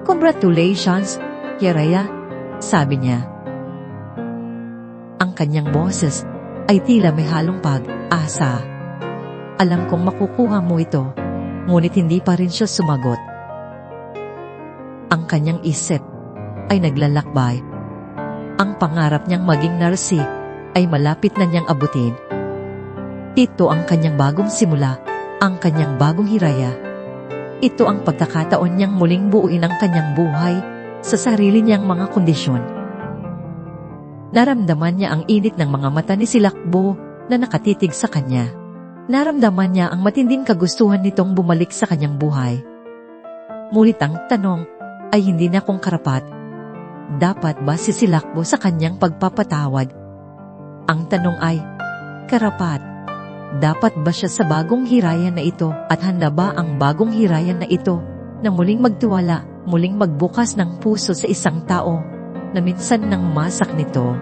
Congratulations, Hiraya, sabi niya. Ang kanyang boses ay tila may halong pag-asa. Alam kong makukuha mo ito, ngunit hindi pa rin siya sumagot. Ang kanyang isip ay naglalakbay. Ang pangarap niyang maging narsi ay malapit na niyang abutin. Ito ang kanyang bagong simula, ang kanyang bagong Hiraya. ito ang pagkakataon niyang muling buuin ang kanyang buhay sa sarili niyang mga kondisyon. Naramdaman niya ang init ng mga mata ni Silakbo na nakatitig sa kanya. Naramdaman niya ang matinding kagustuhan nitong bumalik sa kanyang buhay. Ngunit ang tanong ay hindi na kung karapat. Dapat ba si Silakbo sa kanyang pagpapatawad? Ang tanong ay, karapat. Dapat ba siya sa bagong hirayan na ito at handa ba ang bagong hirayan na ito na muling magtiwala, muling magbukas ng puso sa isang tao na minsan nang masak nito?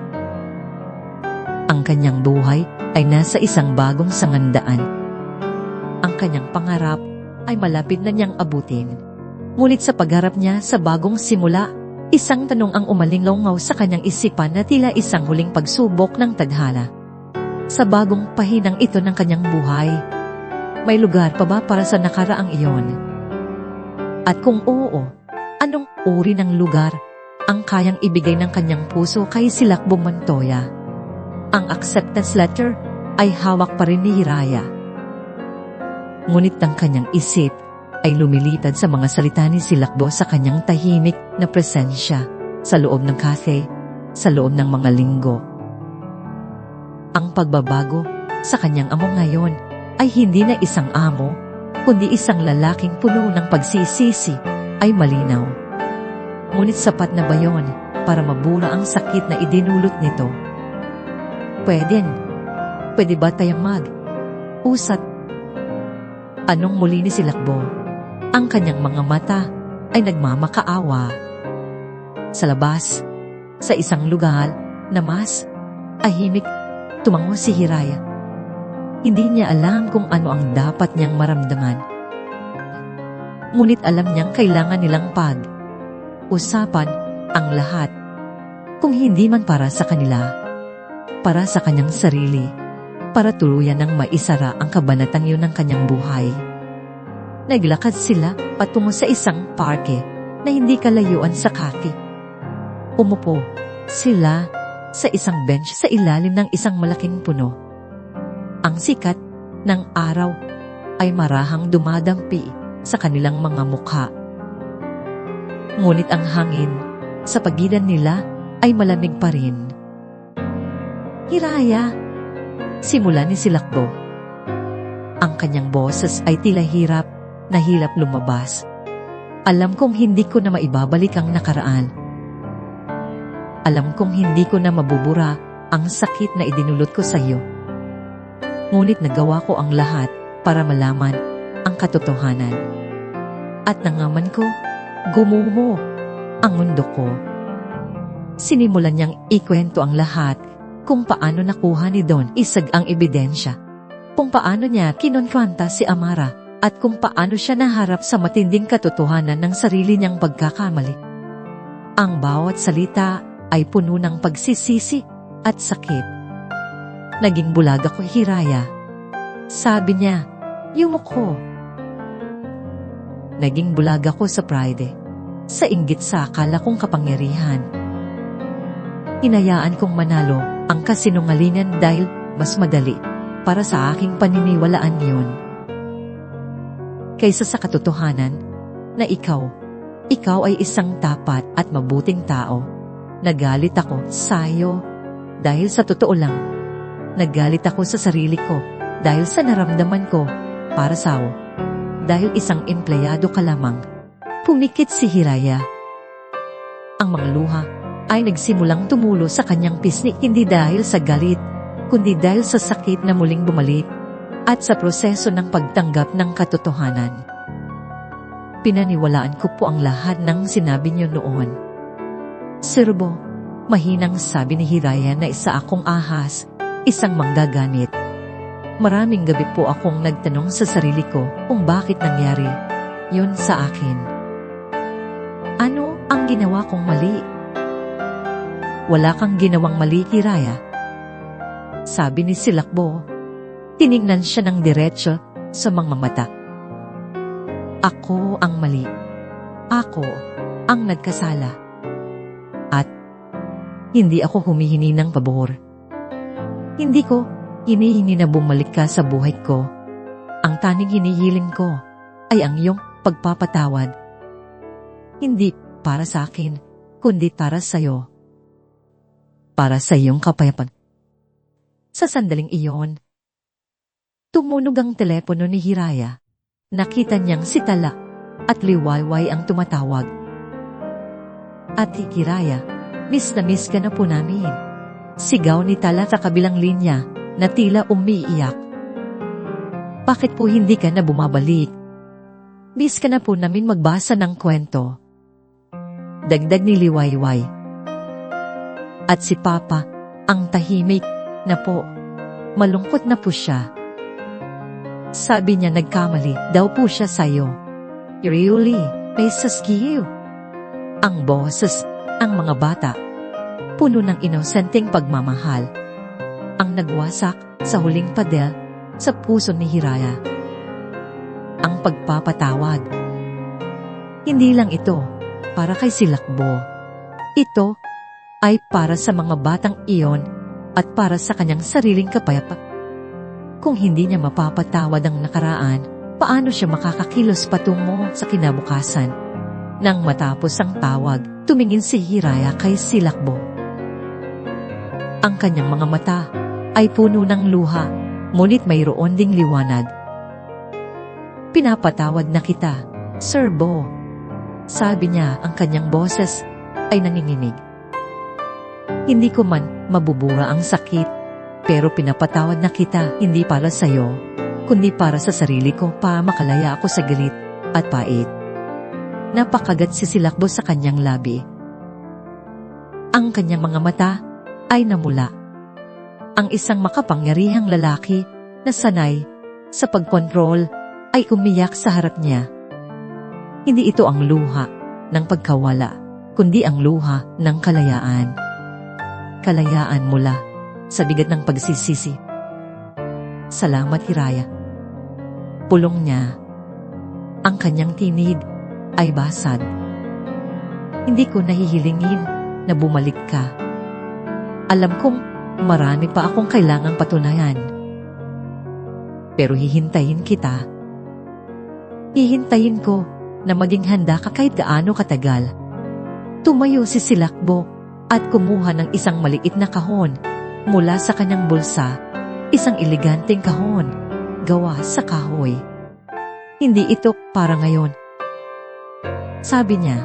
Ang kanyang buhay ay nasa isang bagong sangandaan. Ang kanyang pangarap ay malapit na niyang abutin. Ngunit sa pagharap niya sa bagong simula, isang tanong ang umalingaw sa kanyang isipan na tila isang huling pagsubok ng tadhana. Sa bagong pahinang ito ng kanyang buhay, may lugar pa ba para sa nakaraang iyon? At kung oo, anong uri ng lugar ang kayang ibigay ng kanyang puso kay Silakbo Montoya? Ang acceptance letter ay hawak pa rin ni Hiraya. Ngunit ang kanyang isip ay lumilipad sa mga salita ni Silakbo sa kanyang tahimik na presensya sa loob ng cafe, sa loob ng mga linggo. Ang pagbabago sa kanyang amo ngayon ay hindi na isang amo, kundi isang lalaking puno ng pagsisisi ay malinaw. Ngunit sapat na ba yon para mabura ang sakit na idinulot nito? Pwede ba tayong mag-usat? Anong muli ni Silakbo? Ang kanyang mga mata ay nagmamakaawa. Sa labas, sa isang lugar na mas tahimik, tumango si Hiraya. Hindi niya alam kung ano ang dapat niyang maramdaman. Ngunit alam niyang kailangan nilang pag-usapan ang lahat. Kung hindi man para sa kanila, para sa kanyang sarili, para tuluyan ng maisara ang kabanatang yun ng kanyang buhay. Naglakad sila patungo sa isang parke na hindi kalayuan sa cafe. Umupo sila sa isang bench sa ilalim ng isang malaking puno. Ang sikat ng araw ay marahang dumadampi sa kanilang mga mukha. Ngunit ang hangin sa pagitan nila ay malamig pa rin. Hiraya, simula ni Silakbo. Ang kanyang boses ay tila hirap na hilap lumabas. Alam kong hindi ko na maibabalik ang nakaraan. Alam kong hindi ko na mabubura ang sakit na idinulot ko sa iyo. Ngunit nagawa ko ang lahat para malaman ang katotohanan. At nangaman ko, gumuho ang mundo ko. Sinimulan niyang ikwento ang lahat kung paano nakuha ni Don Isag ang ebidensya, kung paano niya kinonkwanta si Amara, at kung paano siya naharap sa matinding katotohanan ng sarili niyang pagkakamali. Ang bawat salita ay puno ng pagsisisi at sakit. Naging bulag ako, Hiraya. Sabi niya, yumuko. Naging bulag ako sa pride, sa inggit sa akala kong kapangyarihan. Hinayaan kong manalo ang kasinungalingan dahil mas madali para sa aking paniniwalaan yun. Kaysa sa katotohanan na ikaw ay isang tapat at mabuting tao. Nagalit ako sa iyo dahil sa totoo lang. Nagalit ako sa sarili ko dahil sa naramdaman ko para sa iyo. Dahil isang empleyado ka lamang. Pumikit si Hiraya. Ang mga luha ay nagsimulang tumulo sa kanyang pisngi hindi dahil sa galit, kundi dahil sa sakit na muling bumalik at sa proseso ng pagtanggap ng katotohanan. Pinaniwalaan ko po ang lahat ng sinabi niyo noon. Sirbo, mahinang sabi ni Hiraya na isa akong ahas, isang manggagamit. Maraming gabi po akong nagtanong sa sarili ko kung bakit nangyari yun sa akin. Ano ang ginawa kong mali? Wala kang ginawang mali, Hiraya. Sabi ni Silakbo. Tinignan siya ng diretso sa mga mata. Ako ang mali. Ako ang nagkasala. At hindi ako humihingi ng pabor. Hindi ko hinihingi na bumalik ka sa buhay ko. Ang tanging hinihiling ko ay ang iyong pagpapatawad. Hindi para sa akin, kundi para sa'yo. Para sa iyong kapayapaan. Sa sandaling iyon, tumunog ang telepono ni Hiraya. Nakita niyang si Tala at Liwayway ang tumatawag. Ate Hiraya, miss na miss ka na po namin. Sigaw ni Tala sa kabilang linya na tila umiiyak. Bakit po hindi ka na bumabalik? Miss ka na po namin magbasa ng kwento. Dagdag ni Liwayway. At si Papa, ang tahimik na po. Malungkot na po siya. Sabi niya nagkamali daw po siya sa'yo. Really, may saskiw. Ang boses, ang mga bata. Puno ng inosenteng pagmamahal. Ang nagwasak sa huling padel sa puso ni Hiraya. Ang pagpapatawad. Hindi lang ito para kay Silakbo. Ito ay para sa mga batang iyon at para sa kanyang sariling kapayapaan. Kung hindi niya mapapatawad ang nakaraan, paano siya makakakilos patungo sa kinabukasan? Nang matapos ang tawag, tumingin si Hiraya kay Silakbo. Ang kanyang mga mata ay puno ng luha, ngunit mayroon ding liwanag. Pinapatawad na kita, Sir Bo. Sabi niya, ang kanyang boses ay nanginginig. Hindi ko man mabubura ang sakit, pero pinapatawad na kita hindi para sa'yo, kundi para sa sarili ko para makalaya ako sa galit at pait. Napakagat si Silakbo sa kanyang labi. Ang kanyang mga mata ay namula. Ang isang makapangyarihang lalaki na sanay sa pagkontrol ay umiyak sa harap niya. Hindi ito ang luha ng pagkawala, kundi ang luha ng kalayaan. Kalayaan mula sa bigat ng pagsisisi. Salamat, Hiraya. Pulong niya. Ang kanyang tinig ay basad. Hindi ko nahihilingin na bumalik ka. Alam kong marami pa akong kailangang patunayan. Pero hihintayin kita. Hihintayin ko na maging handa ka kahit gaano katagal. Tumayo si Silakbo at kumuha ng isang maliit na kahon mula sa kanyang bulsa, isang eleganteng kahon gawa sa kahoy. Hindi ito para ngayon, sabi niya,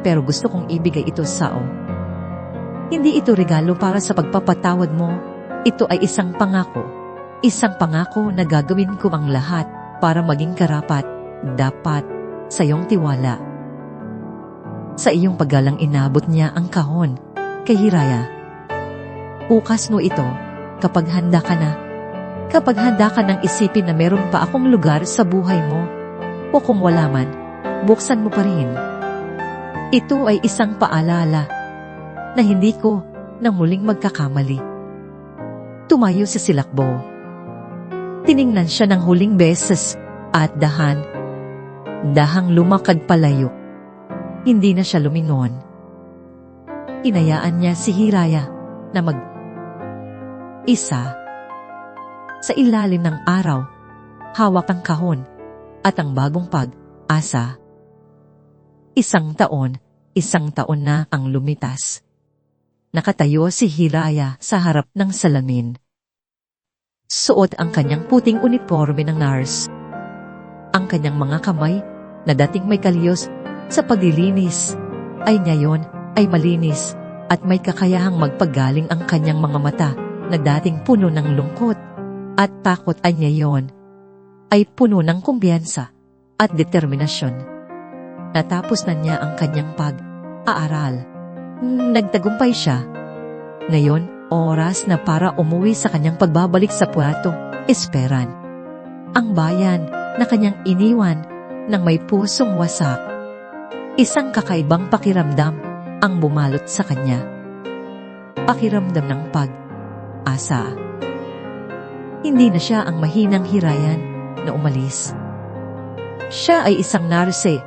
pero gusto kong ibigay ito sa'yo. Hindi ito regalo para sa pagpapatawad mo, ito ay isang pangako. Isang pangako na gagawin ko ang lahat para maging karapat, dapat, sa iyong tiwala. Sa iyong paggalang inabot niya ang kahon kay Hiraya. Bukas mo ito kapag handa ka na. Kapag handa ka nang isipin na meron pa akong lugar sa buhay mo, o kung wala man, buksan mo pa rin. Ito ay isang paalala na hindi ko na muling magkakamali. Tumayo si Silakbo. Tiningnan siya ng huling beses at dahang lumakad palayo. Hindi na siya lumingon. Hinayaan niya si Hiraya na isa sa ilalim ng araw, hawak ang kahon at ang bagong pag-asa. Isang taon na ang lumitas. Nakatayo si Hiraya sa harap ng salamin. Suot ang kanyang puting uniforme ng nurse. Ang kanyang mga kamay na dating may kalyos sa paglilinis ay ngayon ay malinis at may kakayahang magpagaling ang kanyang mga mata na dating puno ng lungkot at takot ay ngayon ay puno ng kumpiyansa at determinasyon. Natapos na niya ang kanyang pag-aaral. Nagtagumpay siya. Ngayon, oras na para umuwi sa kanyang pagbabalik sa Puerto Esperan. Ang bayan na kanyang iniwan ng may pusong wasak. Isang kakaibang pakiramdam ang bumalot sa kanya. Pakiramdam ng pag-asa. Hindi na siya ang mahinang hirayan na umalis. Siya ay isang narse,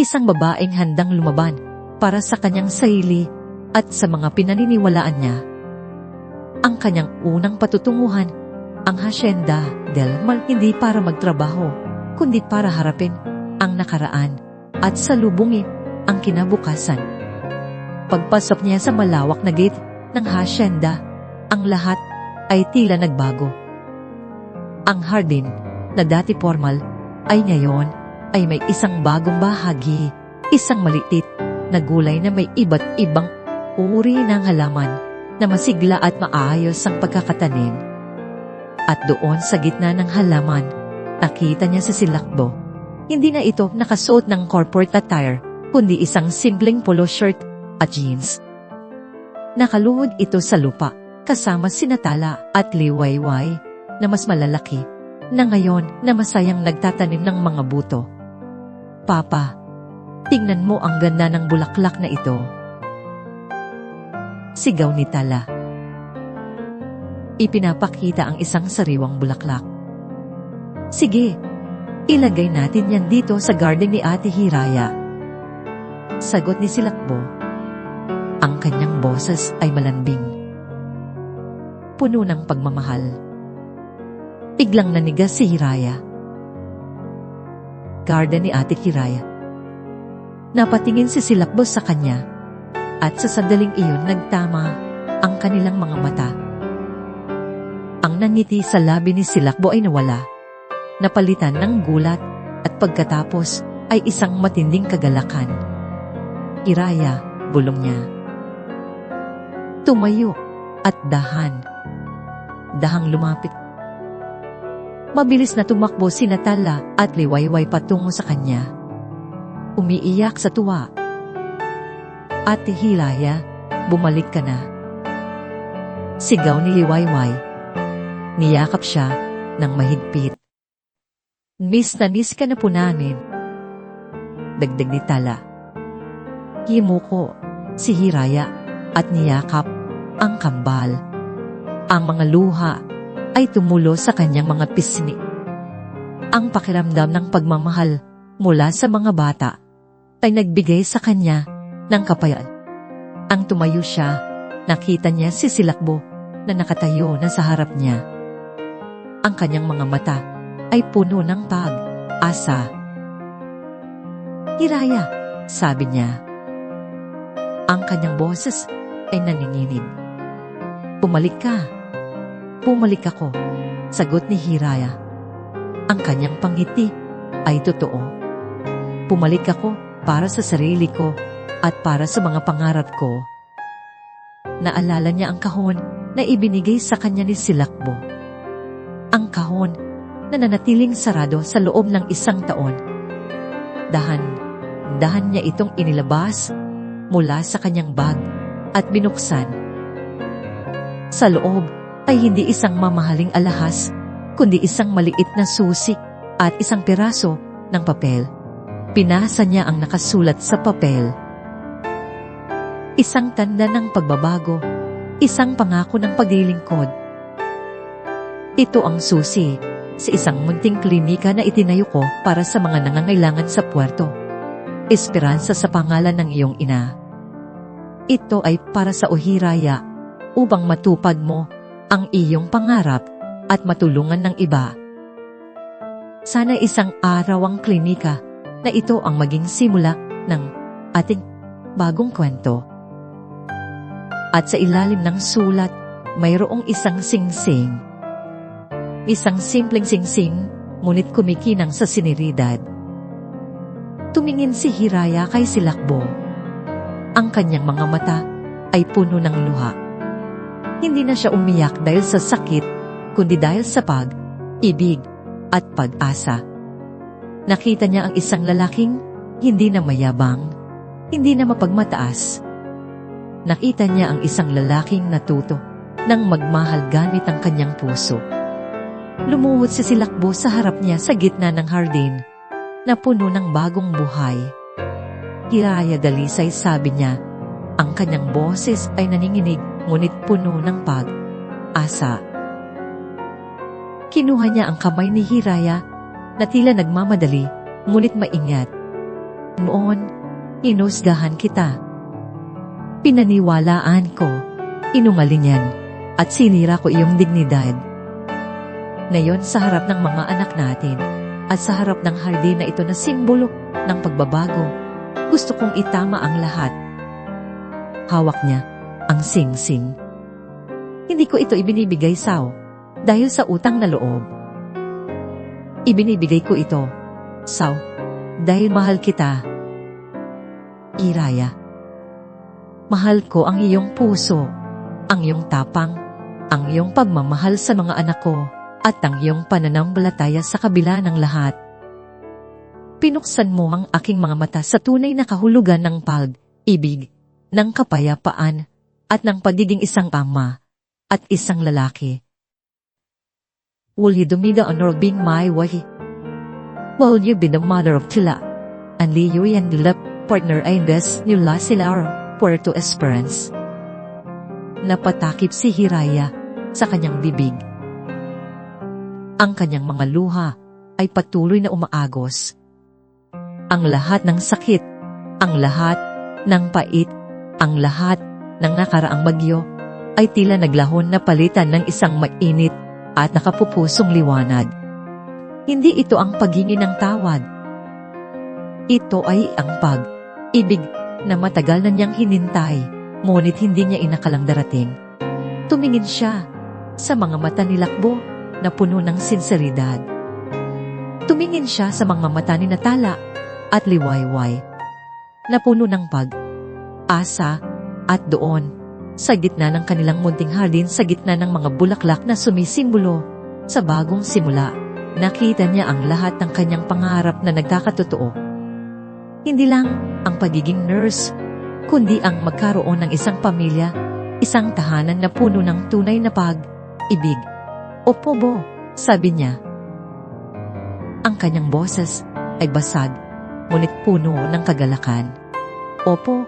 isang babaeng handang lumaban para sa kanyang sarili at sa mga pinaniniwalaan niya. Ang kanyang unang patutunguhan, ang Hacienda del Mar, hindi para magtrabaho, kundi para harapin ang nakaraan at salubungin ang kinabukasan. Pagpasok niya sa malawak na gate ng hasyenda, ang lahat ay tila nagbago. Ang hardin na dati formal ay ngayon ay may isang bagong bahagi, isang maliit na gulay na may iba't ibang uri ng halaman na masigla at maayos ang pagkakatanim. At doon sa gitna ng halaman, nakita niya si Silakbo. Hindi na ito nakasuot ng corporate attire, kundi isang simpleng polo shirt at jeans. Nakaluhod ito sa lupa, kasama si Natala at Liwayway na mas malalaki, na ngayon na masayang nagtatanim ng mga buto. Papa, tingnan mo ang ganda ng bulaklak na ito. Sigaw ni Tala. Ipinapakita ang isang sariwang bulaklak. Sige, ilagay natin yan dito sa garden ni Ate Hiraya. Sagot ni Silakbo. Ang kanyang boses ay malambing, puno ng pagmamahal. Biglang nanigas si Hiraya. Garden ni Ate Hiraya. Napatingin si Silakbo sa kanya, at sa sandaling iyon nagtama ang kanilang mga mata. Ang nangiti sa labi ni Silakbo ay nawala, napalitan ng gulat, at pagkatapos ay isang matinding kagalakan. Hiraya, bulong niya. Tumayo at dahang lumapit. Mabilis na tumakbo si Natala at Liwayway patungo sa kanya. Umiiyak sa tuwa. Ate Hiraya, bumalik ka na. Sigaw ni Liwayway. Niyakap siya ng mahigpit. Miss na miss ka na po namin. Dagdag ni Tala. Himuko si Hiraya at niyakap ang kambal. Ang mga luha ay tumulo sa kanyang mga pisngi. Ang pakiramdam ng pagmamahal mula sa mga bata ay nagbigay sa kanya ng kapayapaan. Ang tumayo siya, nakita niya si Silakbo na nakatayo na sa harap niya. Ang kanyang mga mata ay puno ng pag-asa. Hiraya, sabi niya. Ang kanyang boses ay nanginginig. Pumalik ka. Pumalik ako, sagot ni Hiraya. Ang kanyang pangiti ay totoo. Pumalik ako para sa sarili ko at para sa mga pangarap ko. Naalala niya ang kahon na ibinigay sa kanya ni Silakbo. Ang kahon na nanatiling sarado sa loob ng 1 taon. Dahan niya itong inilabas mula sa kanyang bag at binuksan. Sa loob ay hindi isang mamahaling alahas, kundi isang maliit na susi at isang piraso ng papel. Pinasa niya ang nakasulat sa papel. Isang tanda ng pagbabago, isang pangako ng paglilingkod. Ito ang susi sa isang munting klinika na itinayo ko para sa mga nangangailangan sa puerto. Esperanza sa pangalan ng iyong ina. Ito ay para sa Hiraya upang matupad mo ang iyong pangarap at matulungan ng iba. Sana isang araw ang klinika na ito ang maging simula ng ating bagong kwento. At sa ilalim ng sulat, mayroong isang singsing. Isang simpleng singsing, ngunit kumikinang sa siniridad. Tumingin si Hiraya kay Silakbo. Ang kanyang mga mata ay puno ng luha. Hindi na siya umiyak dahil sa sakit, kundi dahil sa pag-ibig at pag-asa. Nakita niya ang isang lalaking hindi na mayabang, hindi na mapagmataas. Nakita niya ang isang lalaking natuto ng magmahal gamit ang kanyang puso. Lumuhod si Silakbo sa harap niya sa gitna ng hardin na puno ng bagong buhay. Hiraya dalisay, sabi niya. Ang kanyang boses ay naninginig ngunit puno ng pag-asa. Kinuha niya ang kamay ni Hiraya na tila nagmamadali ngunit maingat. Noon, inusgahan kita. Pinaniwalaan ko, inungalingan, at sinira ko iyong dignidad. Ngayon sa harap ng mga anak natin, At sa harap ng hardin na ito na simbolo ng pagbabago, gusto kong itama ang lahat. Hawak niya ang sing-sing. Hindi ko ito ibinibigay, Sao, dahil sa utang na loob. Ibinibigay ko ito, Sao, dahil mahal kita. Hiraya. Mahal ko ang iyong puso, ang iyong tapang, ang iyong pagmamahal sa mga anak ko, at ang iyong pananampalataya sa kabila ng lahat. Pinuksan mo ang aking mga mata sa tunay na kahulugan ng pag-ibig, ng kapayapaan, at ng pagiging isang ama, at isang lalaki. Will you do me the honor of being my wife? Will you be the mother of Tila? And you and the partner ay des nila sila Puerto Esperance. Napatakip si Hiraya sa kanyang bibig. Ang kanyang mga luha ay patuloy na umaagos. Ang lahat ng sakit, ang lahat ng pait, ang lahat ng nakaraang bagyo ay tila naglahon na palitan ng isang mainit at nakapupusong liwanag. Hindi ito ang paghingi ng tawad. Ito ay ang pag-ibig na matagal na niyang hinintay, ngunit hindi niya inakalang darating. Tumingin siya sa mga mata ni Lakbo na puno ng sinseridad. Tumingin siya sa mga mata ni Natala at Liwayway na puno ng pag-asa, at doon, sa gitna ng kanilang munting hardin, sa gitna ng mga bulaklak na sumisimbolo sa bagong simula, nakita niya ang lahat ng kanyang pangarap na nagkakatotoo. Hindi lang ang pagiging nurse, kundi ang magkaroon ng isang pamilya, isang tahanan na puno ng tunay na pag-ibig. Opo, Bo, sabi niya. Ang kanyang boses ay basag, ngunit puno ng kagalakan. Opo,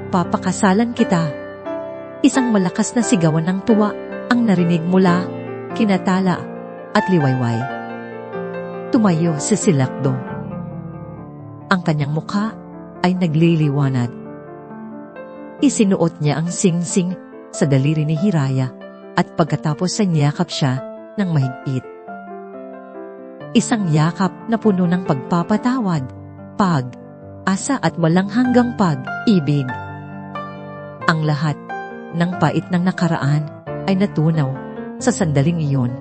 papakasalan kita. Isang malakas na sigawan ng tuwa ang narinig mula kina Tala at Liwayway. Tumayo si Silakdo. Ang kanyang mukha ay nagliliwanag. Isinuot niya ang sing-sing sa daliri ni Hiraya at pagkatapos ay niyakap siya ng mahigpit. Isang yakap na puno ng pagpapatawad, pag-asa at walang hanggang pag-ibig. Ang lahat ng pait ng nakaraan ay natunaw sa sandaling iyon.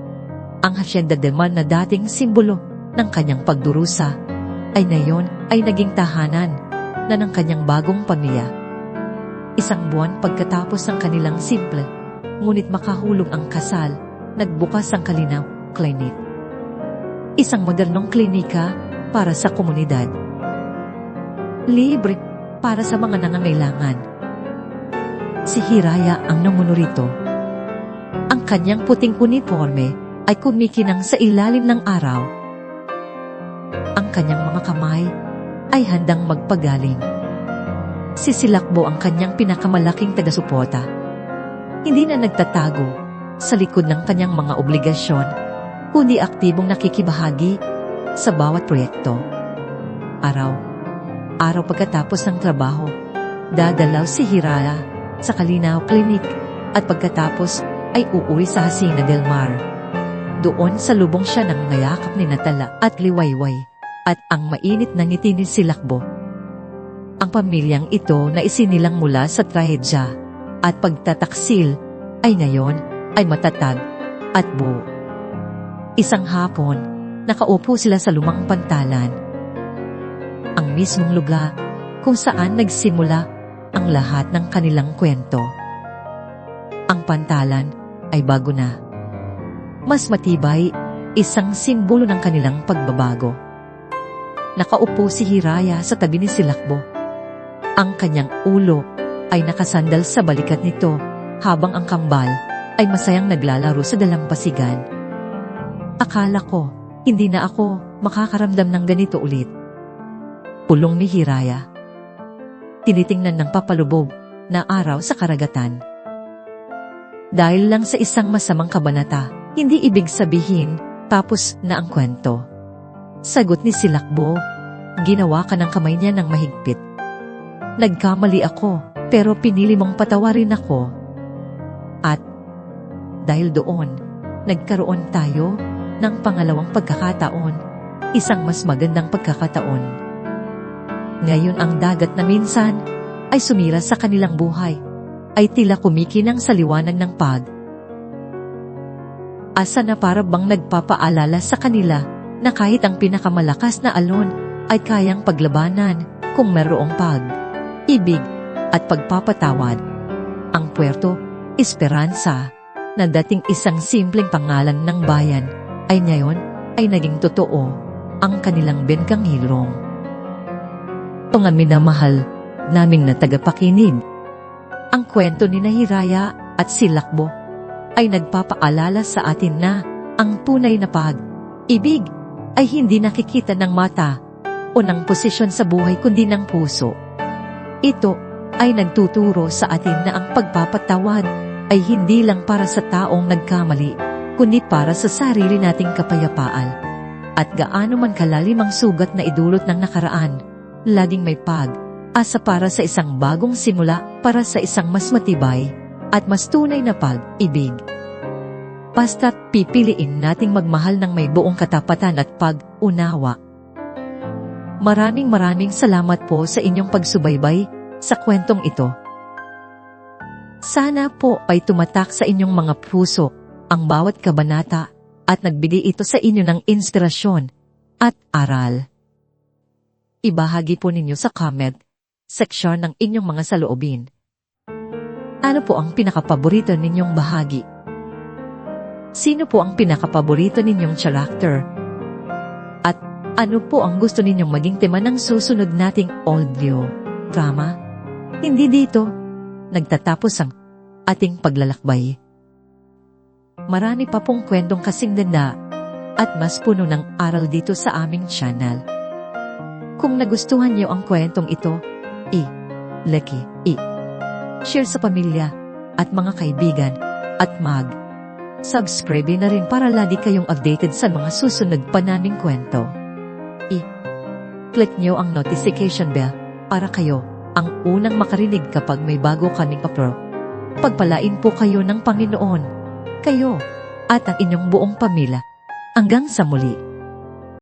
Ang Hacienda del Mar na dating simbolo ng kanyang pagdurusa ay ngayon ay naging tahanan na ng kanyang bagong pamilya. Isang buwan pagkatapos ng kanilang simple, ngunit makahulog ang kasal, nagbukas ang Kalinaw Clinic. Isang modernong klinika para sa komunidad. Libre para sa mga nangangailangan. Si Hiraya ang namuno rito. Ang kanyang puting uniforme ay kumikinang sa ilalim ng araw. Ang kanyang mga kamay ay handang magpagaling. Si Silakbo ang kanyang pinakamalaking taga-suporta. Hindi na nagtatago sa likod ng kanyang mga obligasyon, kundi aktibong nakikibahagi sa bawat proyekto. Araw pagkatapos ng trabaho, dadalaw si Hiraya sa Kalinaw Clinic at pagkatapos ay uuwi sa Hacienda del Mar. Doon sa lubong siya ng ngayakap ni Natala at Liwayway at ang mainit na ngiti ni Silakbo. Ang pamilyang ito na isinilang mula sa trahedya at pagtataksil ay ngayon ay matatag at buo. Isang hapon, nakaupo sila sa lumang pantalan. Ang mismong lugar kung saan nagsimula ang lahat ng kanilang kwento. Ang pantalan ay bago na. Mas matibay, isang simbolo ng kanilang pagbabago. Nakaupo si Hiraya sa tabi ni Silakbo. Ang kanyang ulo ay nakasandal sa balikat nito habang ang kambal ay masayang naglalaro sa dalampasigan. Akala ko, hindi na ako makakaramdam ng ganito ulit. Pulong ni Hiraya. Tinitingnan ng papalubog na araw sa karagatan. Dahil lang sa isang masamang kabanata, hindi ibig sabihin tapos na ang kwento. Sagot ni Silakbo, ginawa ka ng kamay niya ng mahigpit. Nagkamali ako, pero pinili mong patawarin ako. At dahil doon, nagkaroon tayo ng pangalawang pagkakataon isang mas magandang pagkakataon. Ngayon ang dagat na minsan ay sumira sa kanilang buhay, ay tila kumikinang sa liwanag ng asa na para bang nagpapaalala sa kanila na kahit ang pinakamalakas na alon ay kayang paglabanan kung mayroong ibig at pagpapatawad. Ang Puerto Esperanza, na dating isang simpleng pangalan ng bayan, ay ngayon ay naging totoo ang kanilang bengkang hilong. Mga minamahal naming na tagapakinig, ang kwento ni Hiraya at si Lakbo ay nagpapaalala sa atin na ang tunay na pag-ibig ay hindi nakikita ng mata o ng posisyon sa buhay kundi ng puso. Ito ay nagtuturo sa atin na ang pagpapatawad ay hindi lang para sa taong nagkamali, kundi para sa sarili nating kapayapaan. At gaano man kalalim ang sugat na idulot ng nakaraan, laging may asa para sa isang bagong simula, para sa isang mas matibay at mas tunay na pag-ibig. Basta't pipiliin nating magmahal ng may buong katapatan at pag-unawa. Maraming salamat po sa inyong pagsubaybay sa kwentong ito. Sana po ay tumatak sa inyong mga puso ang bawat kabanata at nagbigay ito sa inyo ng inspirasyon at aral. Ibahagi po ninyo sa comment section ng inyong mga saloobin. Ano po ang pinakapaborito ninyong bahagi? Sino po ang pinakapaborito ninyong character? At ano po ang gusto ninyong maging tema ng susunod nating audio drama? Hindi dito nagtatapos ang ating paglalakbay. Marami pa pong kwentong kasing ganda at mas puno ng aral dito sa aming channel. Kung nagustuhan niyo ang kwentong ito, share sa pamilya at mga kaibigan at subscribe na rin para lagi kayong updated sa mga susunod pa naming kwento. Click nyo ang notification bell para kayo ang unang makarinig kapag may bago kaming upload. Pagpalain po kayo ng Panginoon, kayo at ang inyong buong pamilya. Hanggang sa muli.